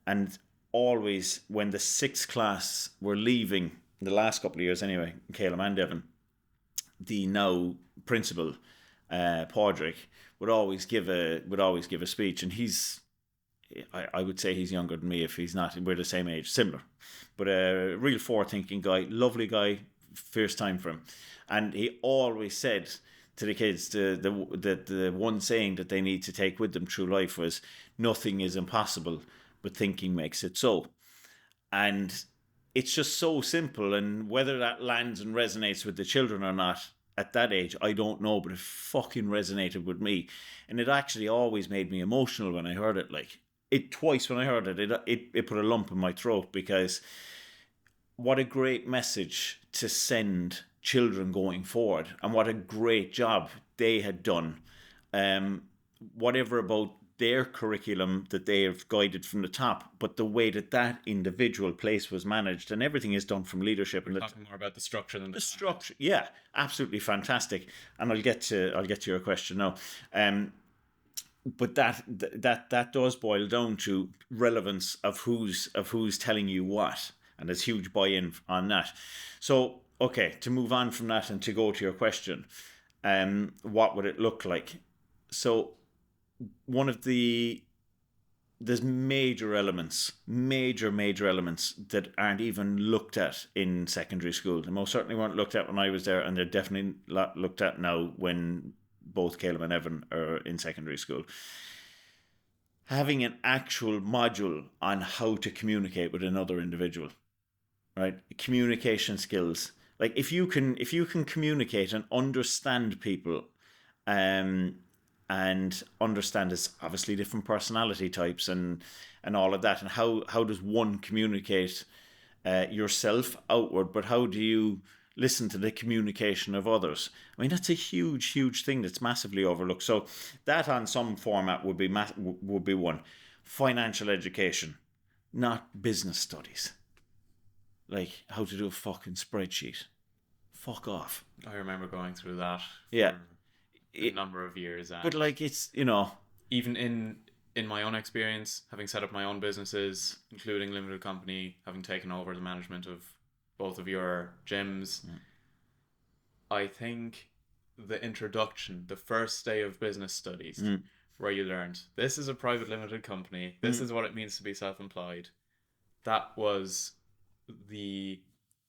And always when the sixth class were leaving, the last couple of years anyway, Caleb and Devon, the now principal, Padraig, would always give a speech, and I would say he's younger than me if he's not. We're the same age, similar. But a real forward-thinking guy, lovely guy, first time for him. And he always said to the kids, the one saying that they need to take with them through life was, nothing is impossible, but thinking makes it so. And it's just so simple. And whether that lands and resonates with the children or not, at that age, I don't know, but it fucking resonated with me. And it actually always made me emotional when I heard it. Twice when I heard it, it put a lump in my throat, because what a great message to send children going forward, and what a great job they had done. Whatever about their curriculum that they have guided from the top, but the way that individual place was managed, and everything is done from leadership. We're talking more about the structure than the structure. Yeah, absolutely fantastic. And I'll get to your question now. But that does boil down to relevance of who's telling you what, and there's huge buy-in on that. So, okay, to move on from that and to go to your question, what would it look like? So, there's major elements that aren't even looked at in secondary school. They most certainly weren't looked at when I was there, and they're definitely not looked at now when both Caleb and Evan are in secondary school. Having an actual module on how to communicate with another individual, right? Communication skills. Like if you can communicate and understand people, and understand there's obviously different personality types and all of that, and how does one communicate yourself outward, but how do you listen to the communication of others? I mean, that's a huge, huge thing that's massively overlooked. So that on some format would be one. Financial education, not business studies. Like how to do a fucking spreadsheet. Fuck off. I remember going through that Yeah. for a number of years. And But like it's, even in my own experience, having set up my own businesses, including limited company, having taken over the management of both of your gyms, I think the introduction, the first day of business studies, where you learned this is a private limited company, this is what it means to be self-employed, that was the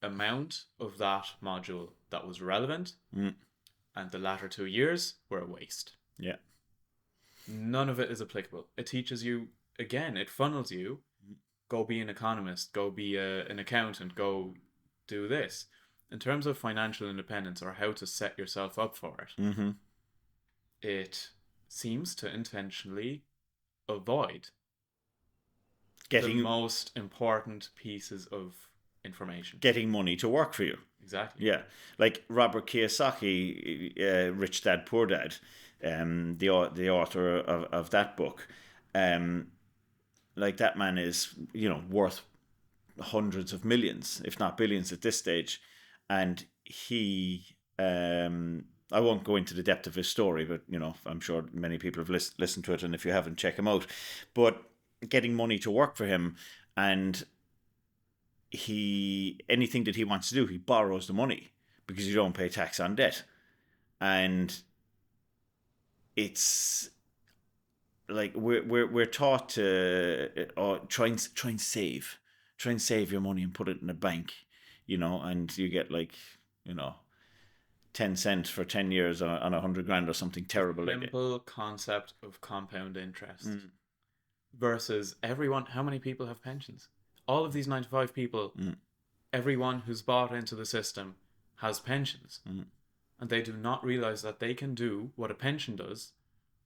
amount of that module that was relevant, and the latter 2 years were a waste. Yeah. None of it is applicable. It teaches you, again, it funnels you, go be an economist, go be an accountant, go do this. In terms of financial independence or how to set yourself up for it, it seems to intentionally avoid the most important pieces of information. Getting money to work for you. Exactly. Yeah. Like Robert Kiyosaki, Rich Dad, Poor Dad, the author of that book, like that man is, worth hundreds of millions, if not billions at this stage. And he, I won't go into the depth of his story, but, I'm sure many people have listened to it. And if you haven't, check him out. But getting money to work for him, and anything that he wants to do, he borrows the money because you don't pay tax on debt. And it's like we're taught to try and save your money and put it in a bank, and you get 10 cents for 10 years on 100 grand or something terrible. Simple concept of compound interest versus everyone. How many people have pensions? All of these 9 to 5 people, everyone who's bought into the system has pensions. And they do not realize that they can do what a pension does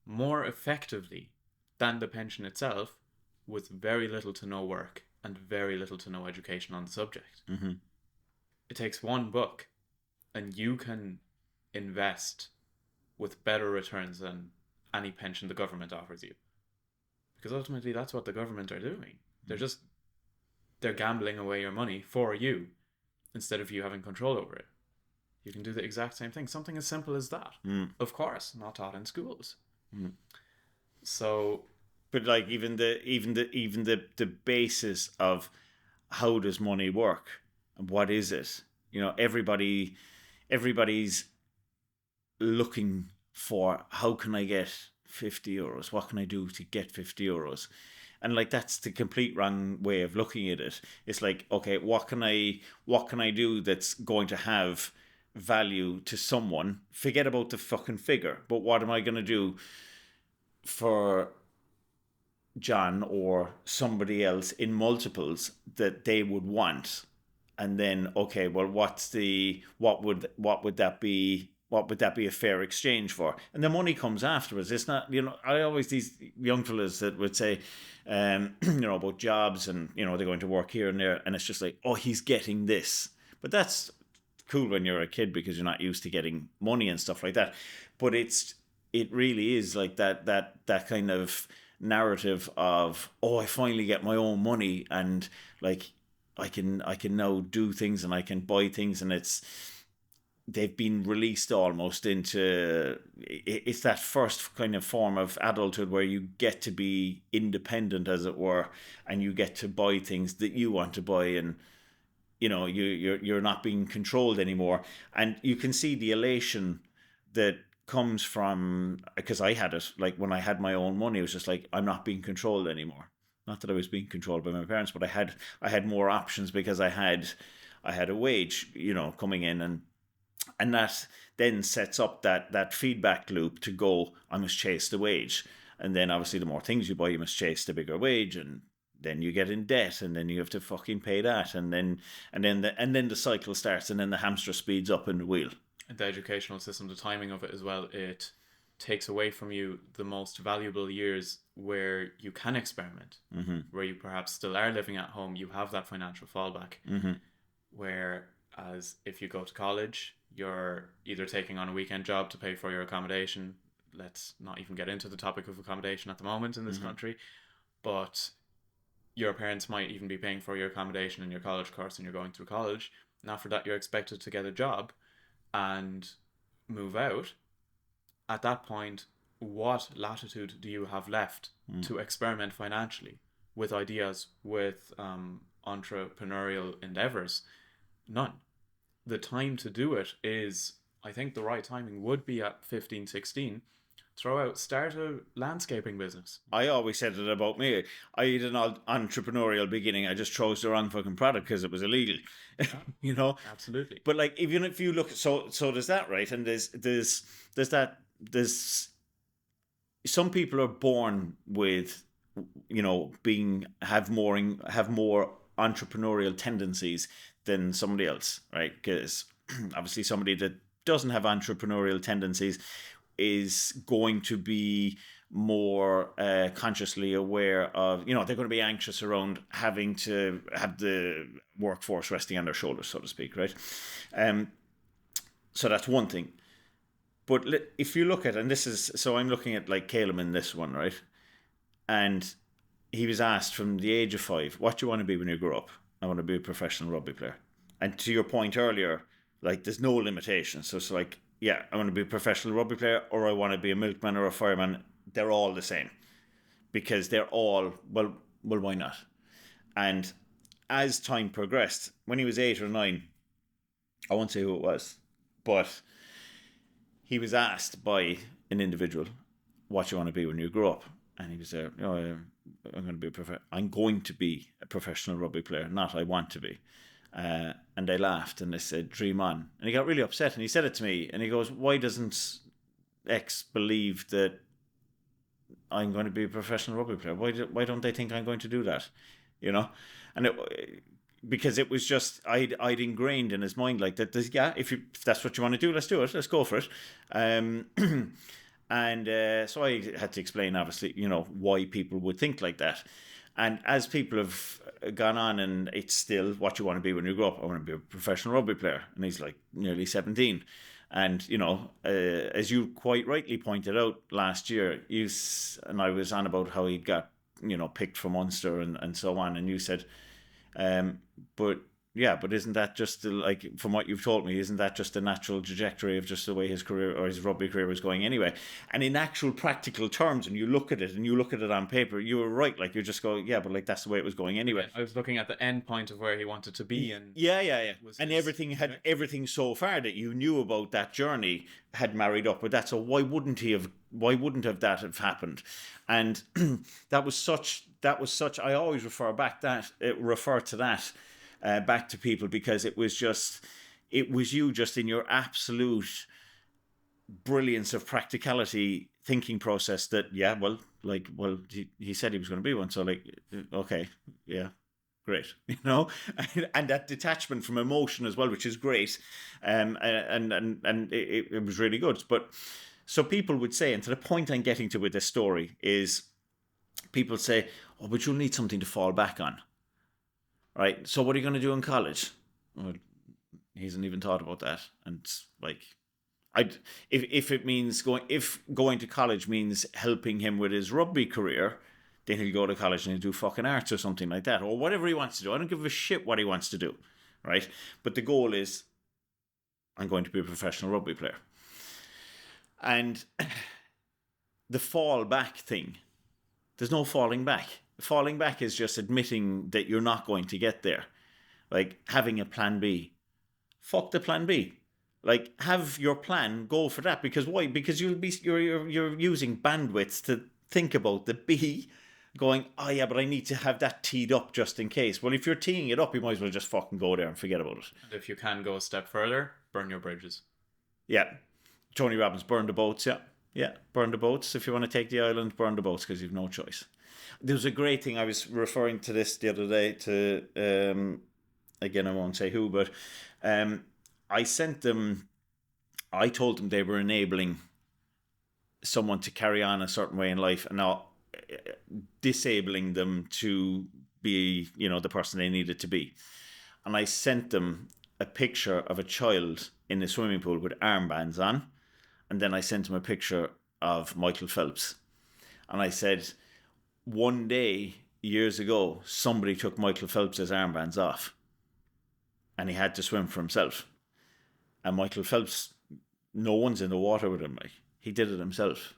more effectively than the pension itself with very little to no work and very little to no education on the subject. It takes one book and you can invest with better returns than any pension the government offers you. Because ultimately that's what the government are doing. They're gambling away your money for you instead of you having control over it. You can do the exact same thing. Something as simple as that. Of course, not taught in schools. So, but like even the basis of how does money work and what is it? Everybody's looking for how can I get 50 euros? What can I do to get 50 euros? And like that's the complete wrong way of looking at it. It's like, okay, what can I do that's going to have value to someone? Forget about the fucking figure, but what am I going to do for John or somebody else in multiples that they would want? And then, okay, well, what would that be? What would that be a fair exchange for? And the money comes afterwards. It's not, I always, these young fellas that would say, about jobs and, they're going to work here and there. And it's just like, oh, he's getting this. But that's cool when you're a kid because you're not used to getting money and stuff like that. But it really is like that kind of narrative of, oh, I finally get my own money and like I can now do things and I can buy things, and they've been released almost into, it's that first kind of form of adulthood where you get to be independent, as it were, and you get to buy things that you want to buy, and you're not being controlled anymore. And you can see the elation that comes from, because I had it, like when I had my own money, it was just like, I'm not being controlled anymore. Not that I was being controlled by my parents, but I had more options because I had a wage, coming in, and that then sets up that feedback loop to go, I must chase the wage. And then obviously the more things you buy, you must chase the bigger wage, and then you get in debt, and then you have to fucking pay that, and then the cycle starts, and then the hamster speeds up in the wheel. And the educational system, the timing of it as well, it takes away from you the most valuable years where you can experiment, where you perhaps still are living at home, you have that financial fallback. Whereas if you go to college, you're either taking on a weekend job to pay for your accommodation. Let's not even get into the topic of accommodation at the moment in this country, but your parents might even be paying for your accommodation and your college course, and you're going through college. And after that, you're expected to get a job and move out. At that point, what latitude do you have left to experiment financially with ideas, with entrepreneurial endeavors? None. The time to do it is, I think the right timing would be at 15, 16. Start a landscaping business. I always said it about me. I had an entrepreneurial beginning. I just chose the wrong fucking product because it was illegal. You know? Absolutely. But like, even if you look, so there's that, right? And there's some people are born with, you know, have more entrepreneurial tendencies than somebody else, right? Because obviously somebody that doesn't have entrepreneurial tendencies is going to be more consciously aware of, you know, they're going to be anxious around having to have the workforce resting on their shoulders, so to speak, right? So that's one thing. But if you look at, and this is, so I'm looking at like Caleb in this one, right? And he was asked from the age of 5, what do you want to be when you grow up? I want to be a professional rugby player. And to your point earlier, like, there's no limitation. So it's like, yeah, I want to be a professional rugby player, or I want to be a milkman or a fireman. They're all the same, because they're all, well, why not? And as time progressed, when he was 8 or 9, I won't say who it was, but he was asked by an individual, what you want to be when you grow up? And he was there, I'm going to be a professional rugby player, not I want to be. And they laughed and they said, dream on. And he got really upset, and he said it to me, and he goes, why doesn't X believe that I'm going to be a professional rugby player? Why don't they think I'm going to do that? You know? And because it was just, I'd ingrained in his mind like that, if that's what you want to do, let's do it, let's go for it. And so I had to explain, obviously, you know, why people would think like that. And as people have gone on, and it's still what you want to be when you grow up. I want to be a professional rugby player. And he's like nearly 17. And, you know, as you quite rightly pointed out last year, and I was on about how he got, you know, picked for Munster and so on. And you said, but isn't that just like, from what you've told me, isn't that just a natural trajectory of just the way his career or his rugby career was going anyway? And in actual practical terms, and you look at it on paper, you were right. Like, you just go, yeah, but like, that's the way it was going anyway. I was looking at the end point of where he wanted to be, and and everything so far that you knew about that journey had married up with that. So why wouldn't that have happened? And that was such. I always refer to that. Back to people, because it was you just in your absolute brilliance of practicality thinking process that, he said he was going to be one, so like, okay, yeah, great, you know. And that detachment from emotion as well, which is great, and it was really good. But so people would say, and to the point I'm getting to with this story is, people say, oh, but you'll need something to fall back on. Right, so what are you going to do in college? Well, he hasn't even thought about that. And like, if going to college means helping him with his rugby career, then he'll go to college and he'll do fucking arts or something like that, or whatever he wants to do. I don't give a shit what he wants to do, right? But the goal is, I'm going to be a professional rugby player. And the fall back thing, there's no falling back. Falling back is just admitting that you're not going to get there. Like having a plan B. Fuck the plan B. Like, have your plan, go for that. Because why? Because you're using bandwidth to think about the B, going, oh yeah, but I need to have that teed up just in case. Well, if you're teeing it up, you might as well just fucking go there and forget about it. And if you can go a step further, burn your bridges. Yeah. Tony Robbins, burn the boats, yeah. Yeah, burn the boats. If you want to take the island, burn the boats, because you've no choice. There was a great thing, I was referring to this the other day to, again, I won't say who, but I told them they were enabling someone to carry on a certain way in life and not disabling them to be, the person they needed to be. And I sent them a picture of a child in the swimming pool with armbands on. And then I sent them a picture of Michael Phelps. And I said, one day, years ago, somebody took Michael Phelps' armbands off. And he had to swim for himself. And Michael Phelps, no one's in the water with him. Like, he did it himself.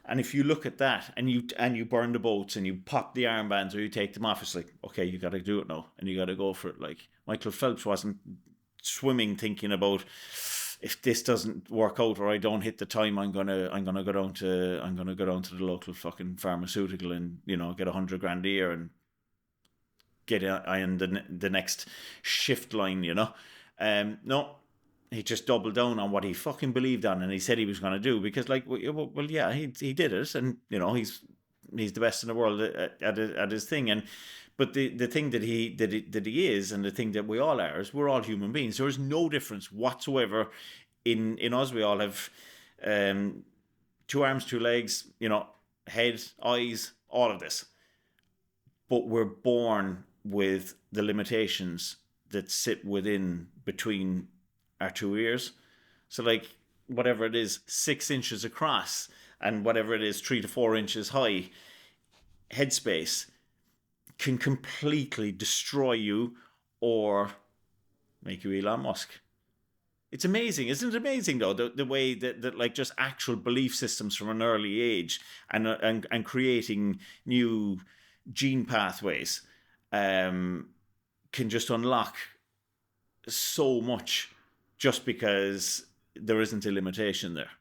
And if you look at that and you burn the boats and you pop the armbands or you take them off, it's like, okay, you got to do it now and you got to go for it. Like, Michael Phelps wasn't swimming thinking about, if this doesn't work out or I don't hit the time, I'm gonna go down to the local fucking pharmaceutical and get $100,000 a year and get in the next shift line. No. He just doubled down on what he fucking believed on, and he said he was going to do, because, like, well, yeah, he did it, and he's the best in the world at his thing. But the thing that he is, and the thing that we all are, is we're all human beings. There is no difference whatsoever in us. We all have 2 arms, 2 legs, head, eyes, all of this, but we're born with the limitations that sit between our 2 ears. So, like, whatever it is, 6 inches across and whatever it is, 3 to 4 inches high, headspace can completely destroy you or make you Elon Musk. It's amazing. Isn't it amazing, though, the way that like, just actual belief systems from an early age and creating new gene pathways can just unlock so much, just because there isn't a limitation there.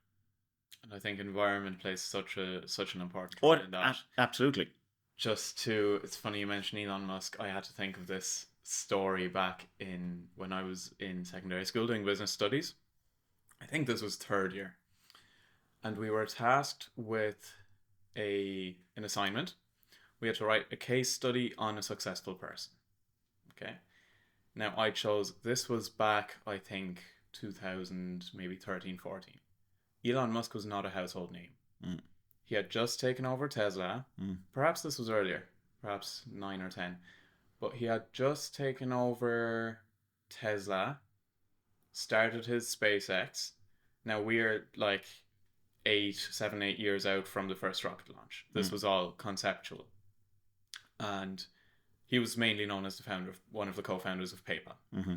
And I think environment plays such an important role in that. Absolutely. It's funny you mentioned Elon Musk. I had to think of this story back when I was in secondary school doing business studies. I think this was 3rd year. And we were tasked with an assignment. We had to write a case study on a successful person. Okay. Now, this was back, I think, 2000, maybe 13, 14. Elon Musk was not a household name. Mm. He had just taken over Tesla. Perhaps this was earlier, perhaps 9 or 10. But he had just taken over Tesla, started his SpaceX. Now, we're like 7, 8 years out from the first rocket launch. This was all conceptual. And he was mainly known as one of the co-founders of PayPal. Mm-hmm.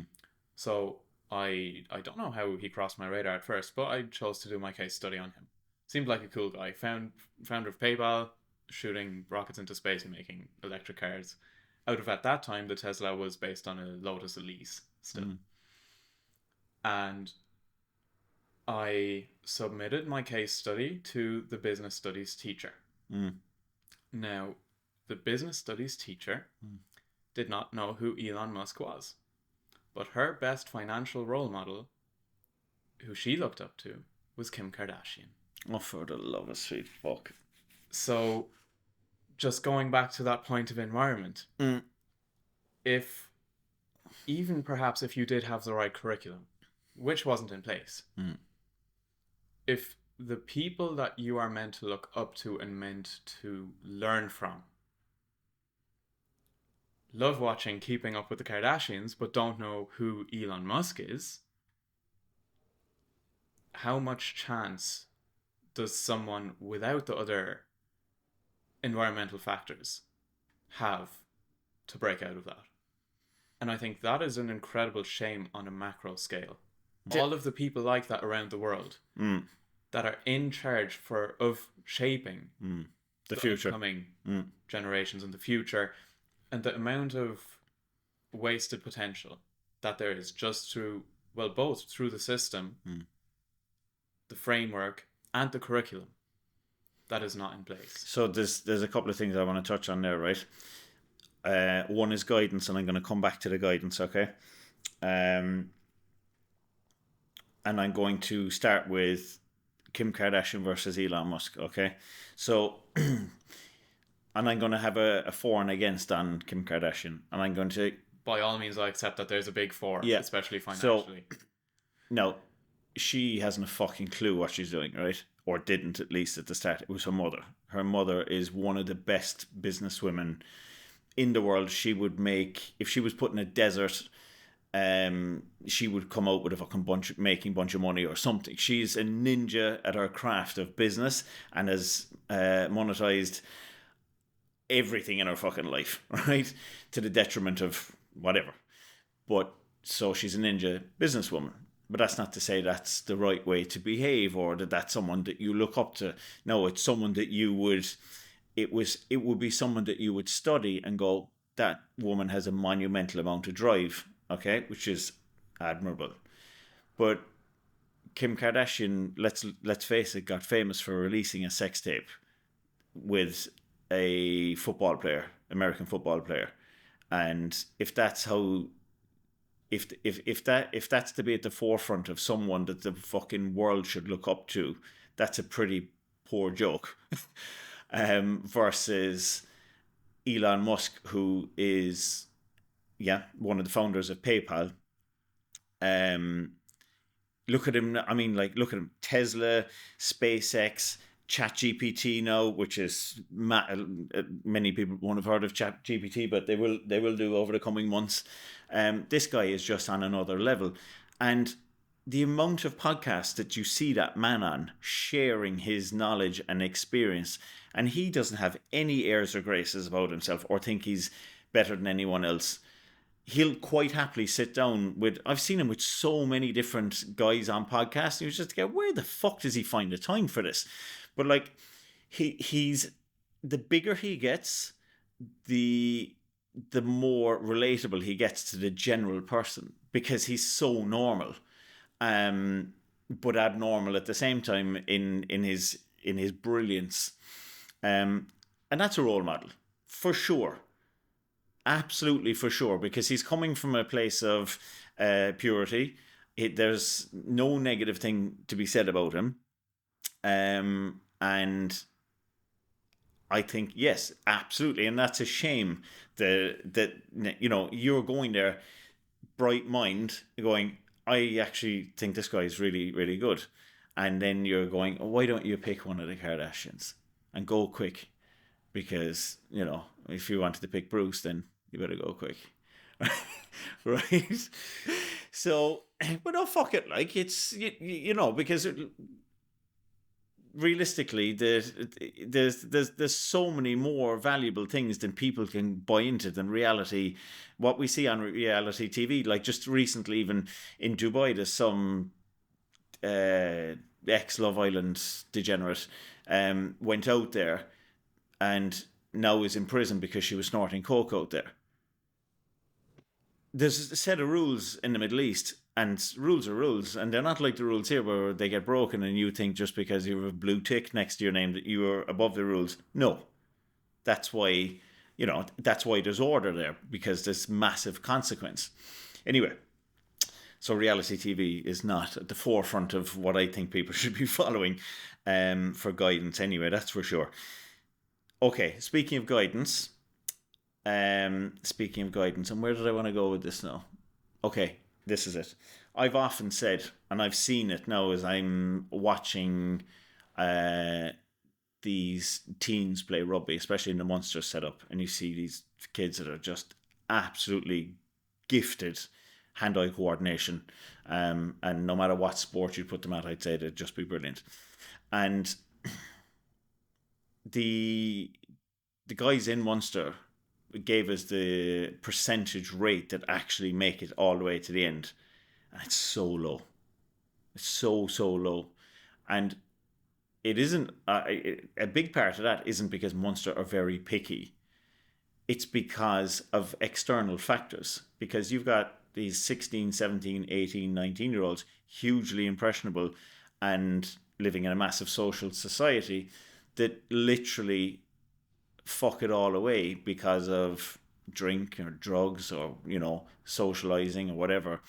So I don't know how he crossed my radar at first, but I chose to do my case study on him. Seemed like a cool guy. Founder of PayPal, shooting rockets into space and making electric cars. At that time, the Tesla was based on a Lotus Elise still. And I submitted my case study to the business studies teacher. Now, the business studies teacher did not know who Elon Musk was. But her best financial role model, who she looked up to, was Kim Kardashian. Oh, for the love of sweet fuck. So, just going back to that point of environment, if you did have the right curriculum, which wasn't in place, if the people that you are meant to look up to and meant to learn from love watching Keeping Up with the Kardashians but don't know who Elon Musk is, how much chance does someone without the other environmental factors have to break out of that? And I think that is an incredible shame on a macro scale. All of the people like that around the world that are in charge of shaping the future, upcoming generations and the future, and the amount of wasted potential that there is just both through the system, the framework, and the curriculum that is not in place. So there's a couple of things I want to touch on there, right? One is guidance, and I'm going to come back to the guidance, okay? And I'm going to start with Kim Kardashian versus Elon Musk, okay? So, and I'm going to have a for and against on Kim Kardashian, and I'm going to... By all means, I accept that there's a big for, especially financially. So, no, she hasn't a fucking clue what she's doing, right? or didn't at least at the start. It was her mother. Her mother is one of the best businesswomen in the world. She would make, if she was put in a desert, she would come out with a fucking making bunch of money or something. She's a ninja at her craft of business and has monetized everything in her fucking life, right? To the detriment of whatever. But so she's a ninja businesswoman. But that's not to say that's the right way to behave or that that's someone that you look up to. No, it's someone that you would, it would be someone that you would study and go, that woman has a monumental amount of drive, okay, which is admirable. But Kim Kardashian, let's face it, got famous for releasing a sex tape with a football player, American football player. And if that's how, if that's to be at the forefront of someone that the fucking world should look up to, that's a pretty poor joke. Versus Elon Musk, who is one of the founders of PayPal. Look at him. I mean, like, look at him. Tesla, SpaceX, ChatGPT now, which is many people won't have heard of ChatGPT, but they will do over the coming months. This guy is just on another level, and the amount of podcasts that you see that man on sharing his knowledge and experience, and he doesn't have any airs or graces about himself or think he's better than anyone else. He'll quite happily sit down with, I've seen him with so many different guys on podcasts. He was just like, where the fuck does he find the time for this? But like, he's, the bigger he gets, the more relatable he gets to the general person, because he's so normal, but abnormal at the same time in his brilliance, and that's a role model for sure. Absolutely, for sure, because he's coming from a place of purity. There's no negative thing to be said about him. And I think, yes, absolutely. And that's a shame that you're going there, bright mind, going, I actually think this guy is really, really good. And then you're going, oh, why don't you pick one of the Kardashians and go quick? Because, if you wanted to pick Bruce, then you better go quick. Right? So, but no, fuck it. Like, it's, because realistically, there's so many more valuable things than people can buy into than reality. What we see on reality TV, like just recently, even in Dubai, there's some ex-Love Island degenerate went out there and now is in prison because she was snorting coke out there. There's a set of rules in the Middle East, and rules are rules, and they're not like the rules here where they get broken and you think just because you have a blue tick next to your name that you are above the rules. No. That's why, that's why there's order there, because there's massive consequence. Anyway, so reality TV is not at the forefront of what I think people should be following for guidance anyway, that's for sure. Okay, speaking of guidance, and where did I want to go with this now? Okay, this is it. I've often said, and I've seen it now as I'm watching these teens play rugby, especially in the Munster setup, and you see these kids that are just absolutely gifted hand-eye coordination, and no matter what sport you put them at, I'd say they'd just be brilliant. And the guys in Munster gave us the percentage rate that actually make it all the way to the end, and it's so low. It's so low, and it isn't a big part of that isn't because Munster are very picky. It's because of external factors, because you've got these 16, 17, 18, 19-year-olds hugely impressionable and living in a massive social society that literally fuck it all away because of drink or drugs or socializing or whatever,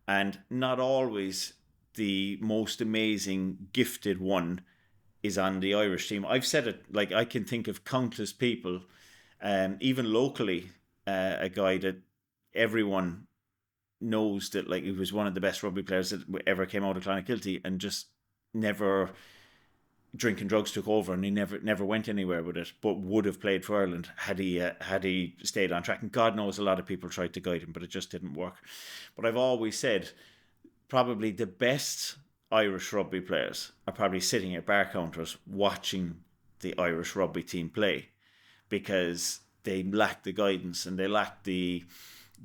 and not always the most amazing gifted one is on the Irish team. I've said it, like, I can think of countless people, even locally, a guy that everyone knows that, like, he was one of the best rugby players that ever came out of Clonakilty and just never drinking drugs took over, and he never went anywhere with it, but would have played for Ireland had he stayed on track. And God knows a lot of people tried to guide him, but it just didn't work. But I've always said probably the best Irish rugby players are probably sitting at bar counters watching the Irish rugby team play, because they lack the guidance and they lack the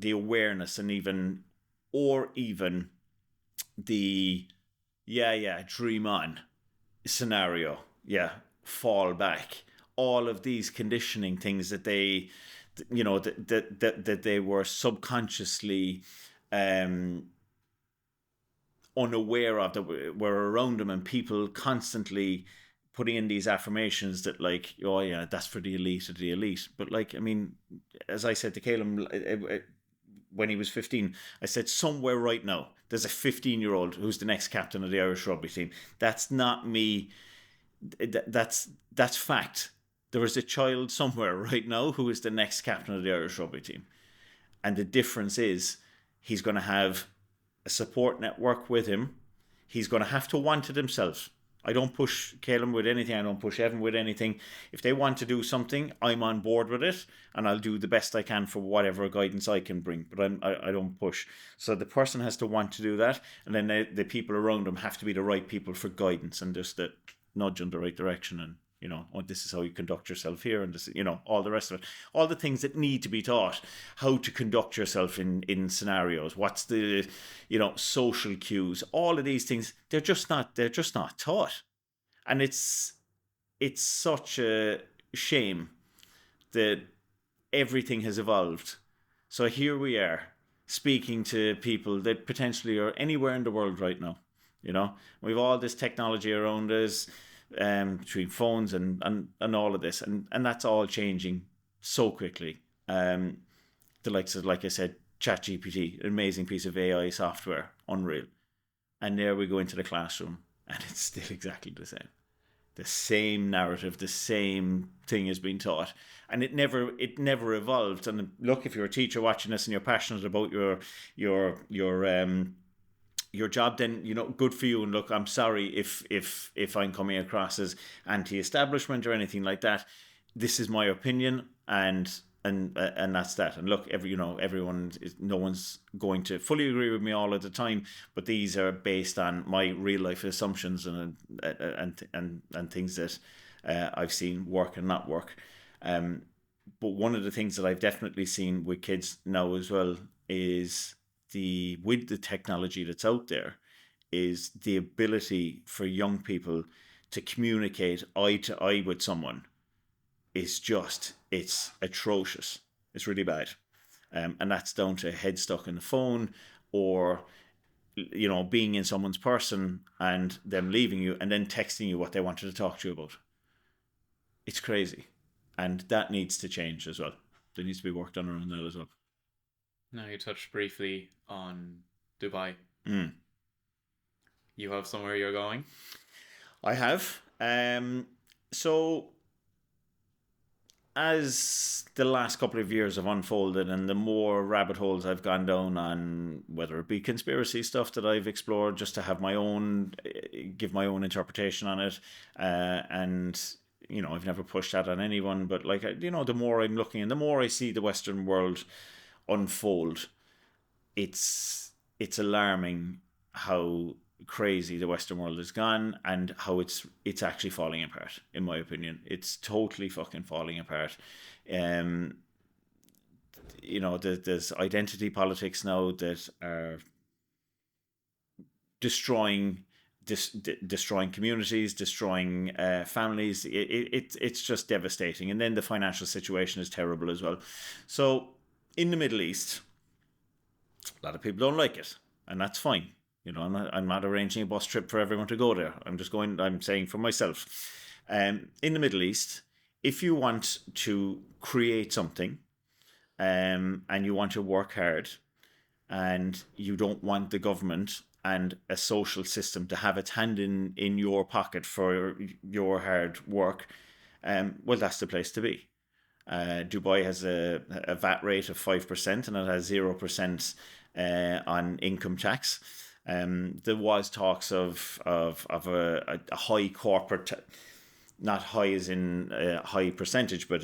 awareness, and even the dream on scenario, fall back, all of these conditioning things that they, that they were subconsciously unaware of, that were around them, and people constantly putting in these affirmations that, like, oh yeah, that's for the elite of the elite. But, like, I mean, as I said to Caleb when he was 15, I said, somewhere right now there's a 15-year-old who's the next captain of the Irish rugby team. That's not me. That's fact. There is a child somewhere right now who is the next captain of the Irish rugby team. And the difference is he's going to have a support network with him. He's going to have to want it himself. I don't push Caleb with anything. I don't push Evan with anything. If they want to do something, I'm on board with it, and I'll do the best I can for whatever guidance I can bring. But I don't push. So the person has to want to do that, and then the people around them have to be the right people for guidance and just the nudge in the right direction. And, this is how you conduct yourself here, and this, all the rest of it, all the things that need to be taught, how to conduct yourself in scenarios, what's the, social cues, all of these things, they're just not taught. And it's such a shame that everything has evolved. So here we are speaking to people that potentially are anywhere in the world right now. We've all this technology around us, between phones and all of this, and that's all changing so quickly. The likes of, like I said, ChatGPT, an amazing piece of AI software, unreal. And there we go into the classroom, and it's still exactly the same. The same narrative, the same thing is being taught, and it never evolved. And look, if you're a teacher watching this and you're passionate about your job, then good for you. And look, I'm sorry if I'm coming across as anti-establishment or anything like that. This is my opinion, and that's that. And look, no one's going to fully agree with me all of the time, but these are based on my real life assumptions and things that I've seen work and not work. But one of the things that I've definitely seen with kids now as well is with the technology that's out there, is the ability for young people to communicate eye to eye with someone is it's atrocious. It's really bad. And that's down to a head stuck in the phone, or, being in someone's person and them leaving you and then texting you what they wanted to talk to you about. It's crazy. And that needs to change as well. There needs to be work done around that as well. Now, you touched briefly on Dubai. You have somewhere you're going? I have. So, as the last couple of years have unfolded, and the more rabbit holes I've gone down on, whether it be conspiracy stuff that I've explored just to have give my own interpretation on it, and I've never pushed that on anyone, but the more I'm looking and the more I see the Western world unfold, it's alarming how crazy the Western world has gone, and how it's actually falling apart. In my opinion, it's totally fucking falling apart. There's identity politics now that are destroying communities, destroying families. It's just devastating. And then the financial situation is terrible as well. So in the Middle East, a lot of people don't like it, and that's fine. I'm not arranging a bus trip for everyone to go there. I'm saying for myself. In the Middle East, if you want to create something, and you want to work hard, and you don't want the government and a social system to have its hand in your pocket for your hard work, well, that's the place to be. Dubai has a VAT rate of 5%, and it has 0% on income tax. There was talks of a high corporate, not high as in high percentage, but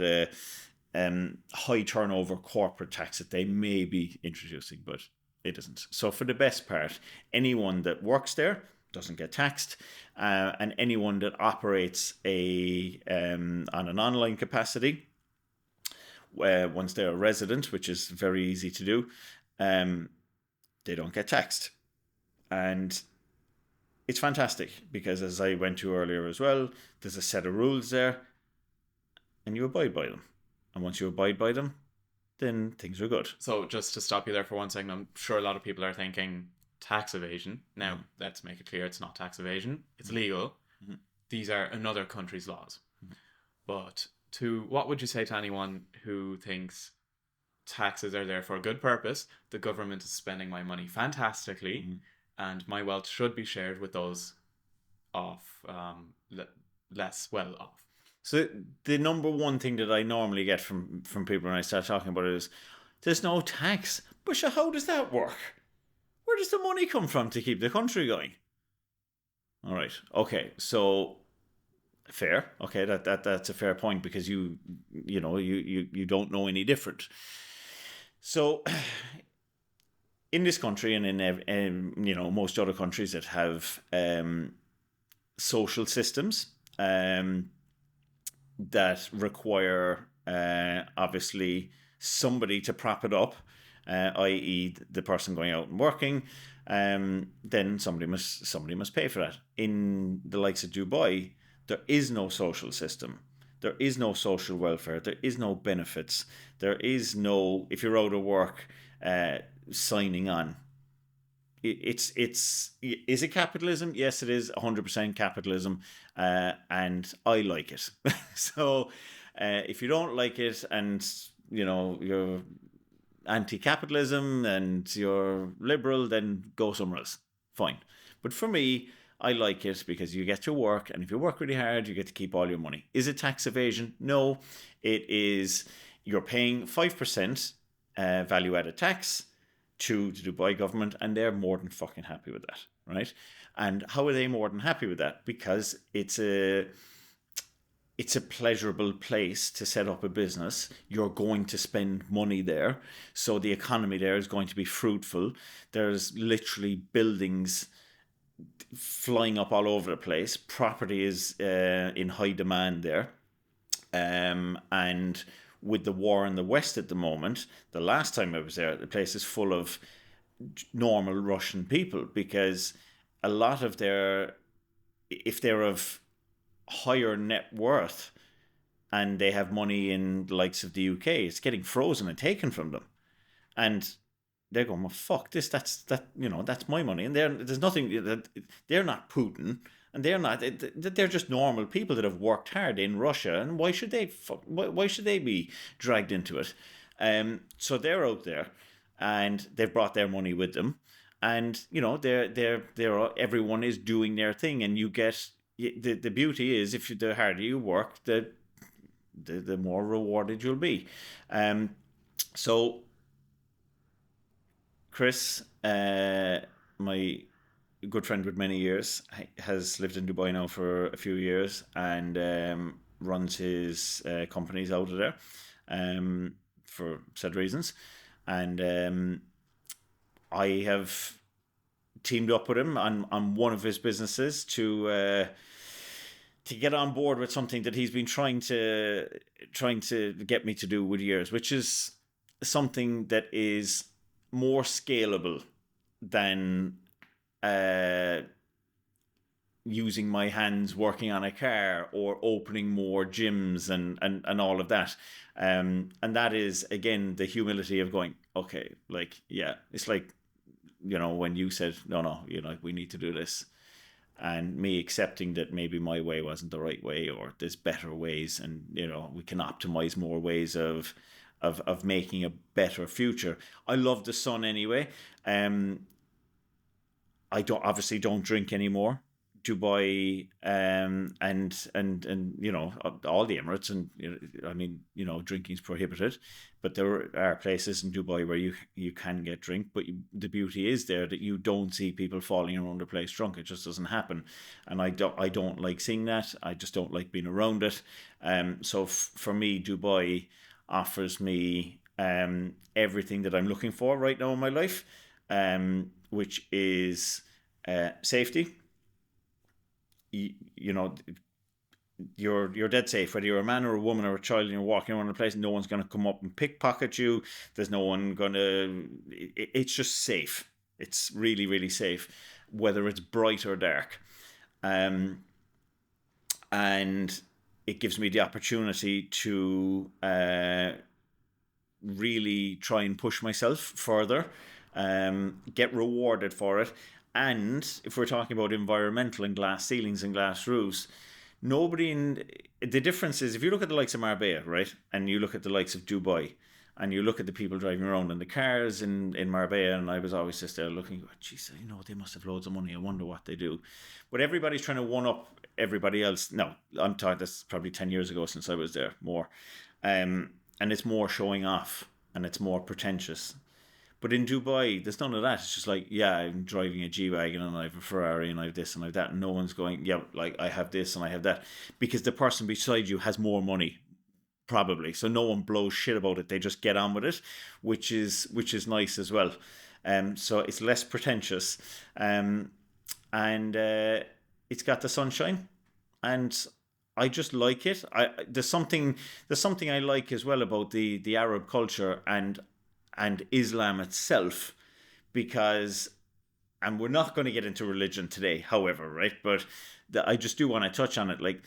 high turnover corporate tax that they may be introducing, but it isn't. So for the best part, anyone that works there doesn't get taxed, and anyone that operates on an online capacity, once they're a resident, which is very easy to do, they don't get taxed. And it's fantastic because, as I went to earlier as well, there's a set of rules there and you abide by them. And once you abide by them, then things are good. So just to stop you there for 1 second, I'm sure a lot of people are thinking tax evasion. Now, let's make it clear, it's not tax evasion. It's legal. Mm-hmm. These are another country's laws. Mm-hmm. But what would you say to anyone who thinks taxes are there for a good purpose, the government is spending my money fantastically, and my wealth should be shared with those less well off? So the number one thing that I normally get from people when I start talking about it is, there's no tax. But sure, how does that work? Where does the money come from to keep the country going? All right. Okay. So fair. Okay. That's a fair point, because you don't know any different. So in this country and in most other countries that have social systems that require obviously somebody to prop it up, i.e. the person going out and working, then somebody must pay for that. In the likes of Dubai, there is no social system. There is no social welfare. There is no benefits. There is no, if you're out of work, signing on. Is it capitalism? Yes, it is 100% capitalism, and I like it. So if you don't like it, and you're anti-capitalism and you're liberal, then go somewhere else. Fine. But for me, I like it because you get to work, and if you work really hard, you get to keep all your money. Is it tax evasion? No. It is, you're paying 5% value-added tax to the Dubai government, and they're more than fucking happy with that, right? And how are they more than happy with that? Because it's a pleasurable place to set up a business. You're going to spend money there, so the economy there is going to be fruitful. There's literally buildings flying up all over the place. Property is in high demand there, and with the war in the West at the moment, the last time I was there, the place is full of normal Russian people, because a lot of if they're of higher net worth and they have money in the likes of the UK, it's getting frozen and taken from them. And they're going, well, fuck this, that's my money. And there's nothing, they're not Putin. And they're just normal people that have worked hard in Russia, and why should they be dragged into it? So they're out there, and they've brought their money with them, and they're everyone is doing their thing, and you get the beauty is, if the harder you work, the more rewarded you'll be. So Chris, my good friend with many years, has lived in Dubai now for a few years, and runs his companies out of there for said reasons. And I have teamed up with him on one of his businesses to get on board with something that he's been trying to get me to do with years, which is something that is more scalable than using my hands working on a car, or opening more gyms and all of that. And that is, again, the humility of going, okay, it's like, when you said, no, we need to do this. And me accepting that maybe my way wasn't the right way, or there's better ways, and, we can optimize more ways of making a better future. I love the sun anyway. I don't drink anymore. Dubai, and you know, all the Emirates, and I mean, you know, drinking's prohibited, but there are places in Dubai where you can get drink, but the beauty is there that you don't see people falling around the place drunk. It just doesn't happen, and I don't like seeing that. I just don't like being around it. So for me, Dubai offers me everything that I'm looking for right now in my life, which is safety. You know, you're dead safe, whether you're a man or a woman or a child, and you're walking around the place. No one's going to come up and pickpocket you. There's no one going to. It's just safe. It's really, really safe, whether it's bright or dark, and it gives me the opportunity to really try and push myself further, get rewarded for it. And if we're talking about environmental and glass ceilings and glass roofs, the difference is, if you look at the likes of Marbella, right, and you look at the likes of Dubai, and you look at the people driving around in the cars in Marbella, and I was always just there looking, geez, you know, they must have loads of money. I wonder what they do. But everybody's trying to one up everybody else. No, I'm talking, that's probably 10 years ago since I was there, more. And it's more showing off, and it's more pretentious. But in Dubai, there's none of that. It's just like, yeah, I'm driving a G-Wagon, and I have a Ferrari, and I have this and I have that. And no one's going, yeah, like, I have this and I have that. Because the person beside you has more money, probably. So no one blows shit about it. They just get on with it, which is nice as well. So it's less pretentious. And it's got the sunshine. And I just like it. There's something I like as well about the Arab culture and Islam itself, because, and we're not going to get into religion today, however, right? But I just do want to touch on it. Like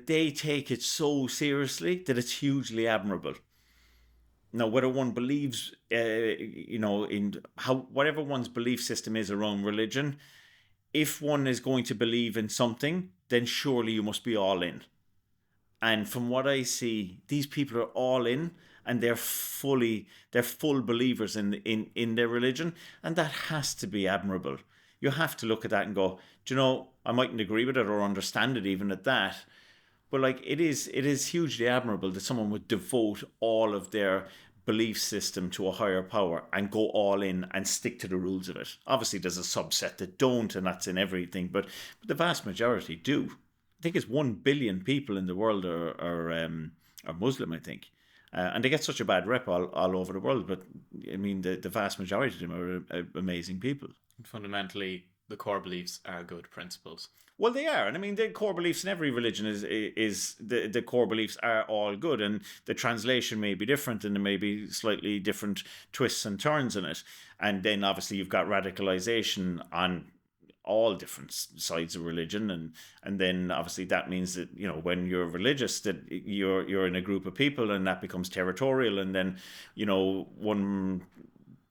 they take it so seriously that it's hugely admirable. Now, whether one believes, in whatever one's belief system is around religion, if one is going to believe in something, then surely you must be all in. And from what I see, these people are all in, and they're full believers in their religion, and that has to be admirable. You have to look at that and go, do you know, I mightn't agree with it or understand it even at that, but like it is hugely admirable that someone would devote all of their belief system to a higher power and go all in and stick to the rules of it. Obviously, there's a subset that don't, and that's in everything, but the vast majority do. I think it's 1 billion people in the world are Muslim, I think. And they get such a bad rep all over the world, but I mean, the vast majority of them are amazing people. Fundamentally, the core beliefs are good principles. Well, they are, and I mean, the core beliefs in every religion is the core beliefs are all good, and the translation may be different, and there may be slightly different twists and turns in it. And then obviously you've got radicalization on all different sides of religion, and then obviously that means that, you know, when you're religious, that you're in a group of people, and that becomes territorial, and then, you know, one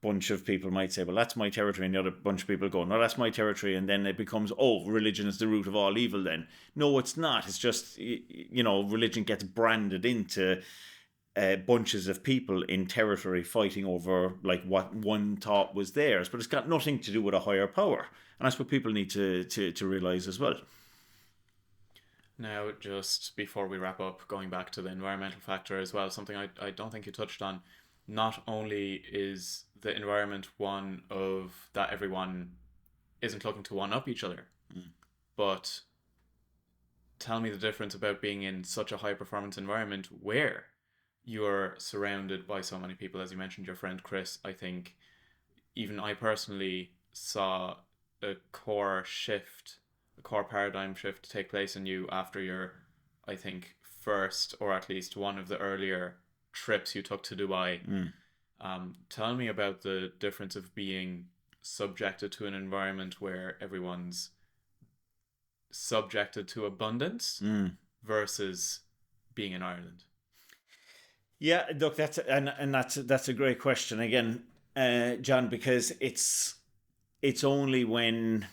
bunch of people might say, well, that's my territory, and the other bunch of people go, no, that's my territory, and then it becomes, oh, religion is the root of all evil. Then no, it's not. It's just, you know, religion gets branded into bunches of people in territory fighting over like what one thought was theirs, but it's got nothing to do with a higher power. And that's what people need to realize as well. Now, just before we wrap up, going back to the environmental factor as well, something I don't think you touched on. Not only is the environment one of that everyone isn't looking to one up each other, but tell me the difference about being in such a high performance environment where you're surrounded by so many people. As you mentioned, your friend Chris, I think even I personally saw a core paradigm shift take place in you after your, I think, first or at least one of the earlier trips you took to Dubai. Tell me about the difference of being subjected to an environment where everyone's subjected to abundance versus being in Ireland. Yeah, look, that's a great question again, John, because it's only when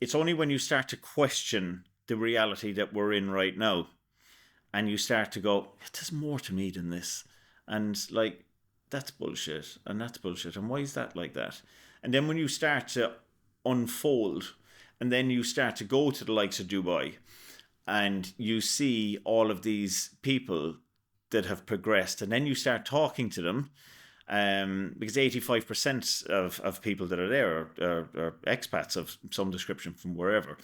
you start to question the reality that we're in right now, and you start to go, there's more to me than this, and like, that's bullshit, and why is that like that? And then when you start to unfold And then you start to go to the likes of Dubai, and you see all of these people that have progressed, and then you start talking to them, because 85% of people that are there are expats of some description from wherever,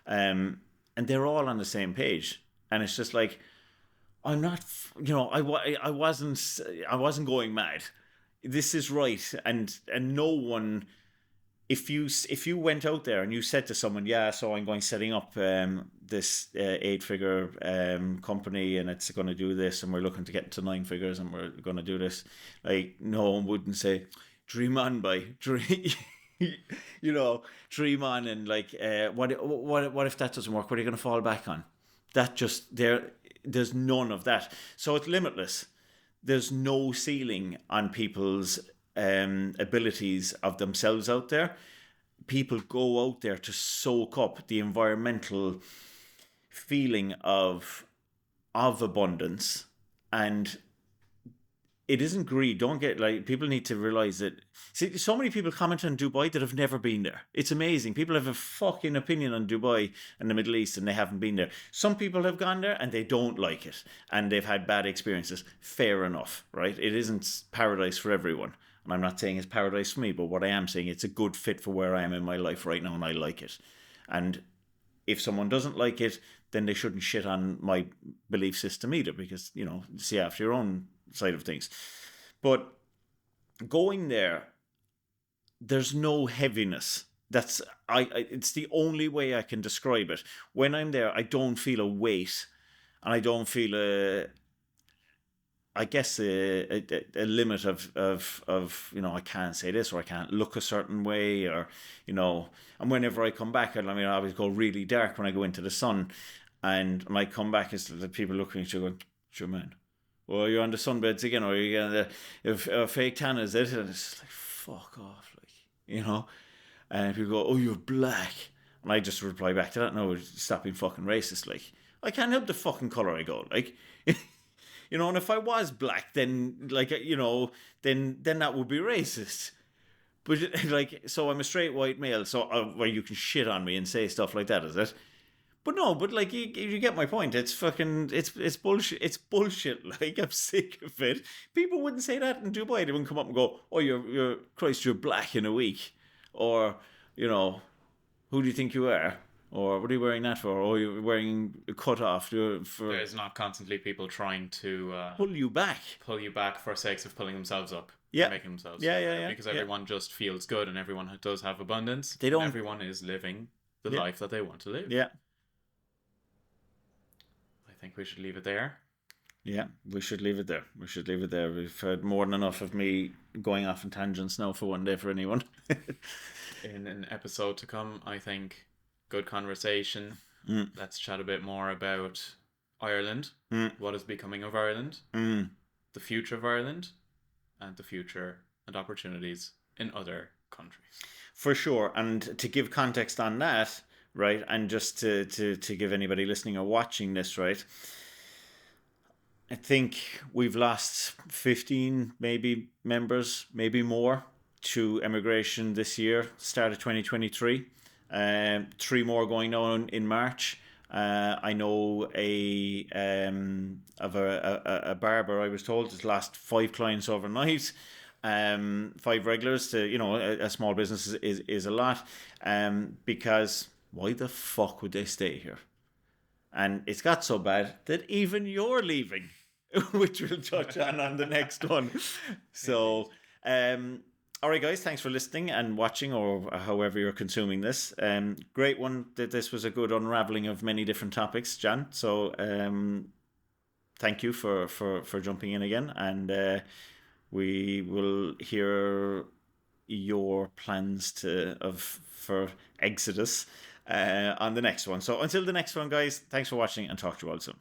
and they're all on the same page, and it's just like, I'm not, I wasn't going mad. This is right, and no one. If you went out there and you said to someone, yeah, so I'm going setting up this 8-figure company, and it's going to do this, and we're looking to get to 9 figures, and we're going to do this, like, no one wouldn't say, dream on, dream. Dream on, and like, what if that doesn't work? What are you going to fall back on? That just there's none of that. So it's limitless. There's no ceiling on people's abilities of themselves out there. People go out there to soak up the environmental feeling of abundance, and it isn't greed. Don't get, like, people need to realize that. See, so many people comment on Dubai that have never been there. It's amazing. People have a fucking opinion on Dubai and the Middle East, and they haven't been there. Some people have gone there and they don't like it, and they've had bad experiences. Fair enough, right? It isn't paradise for everyone. And I'm not saying it's paradise for me, but what I am saying, it's a good fit for where I am in my life right now, and I like it. And if someone doesn't like it, then they shouldn't shit on my belief system either, because, see after your own side of things. But going there, there's no heaviness. It's the only way I can describe it. When I'm there, I don't feel a weight, and I don't feel a limit of I can't say this, or I can't look a certain way, or and whenever I come back, I always go really dark when I go into the sun, and when I come back, it's the people looking at you going, sure man, well, you're on the sunbeds again, or you're getting the fake tan, is it? And it's like, fuck off, and people go, oh, you're black, and I just reply back to that, no, stop being fucking racist, like, I can't help the fucking colour I go, like. And if I was black, then, then that would be racist. But, so I'm a straight white male, so where you can shit on me and say stuff like that, is it? But no, but, you get my point. It's fucking, it's bullshit. It's bullshit. I'm sick of it. People wouldn't say that in Dubai. They wouldn't come up and go, oh, you're black in a week. Or, who do you think you are? Or what are you wearing that for? Or you're wearing a cut-off. There's not constantly people trying to pull you back for sakes of pulling themselves up. Yeah. Making themselves Yeah. Because everyone just feels good, and everyone does have abundance. They don't. Everyone is living the life that they want to live. Yeah. I think we should leave it there. Yeah, we should leave it there. We've had more than enough of me going off on tangents now for one day for anyone. In an episode to come, I think... good conversation. Let's chat a bit more about Ireland, what is becoming of Ireland, the future of Ireland, and the future and opportunities in other countries. For sure. And to give context on that, right, and just to give anybody listening or watching this, right, I think we've lost 15 maybe members, maybe more, to emigration this year, start of 2023. 3 more going on in March. I know a barber, I was told, has lost 5 clients overnight. 5 regulars to, a small business is a lot. Because why the fuck would they stay here? And it's got so bad that even you're leaving, which we'll touch on the next one. So, all right, guys, thanks for listening and watching, or however you're consuming this. Great one. This was a good unraveling of many different topics, John. So thank you for jumping in again. And we will hear your plans for Exodus on the next one. So until the next one, guys, thanks for watching, and talk to you all soon.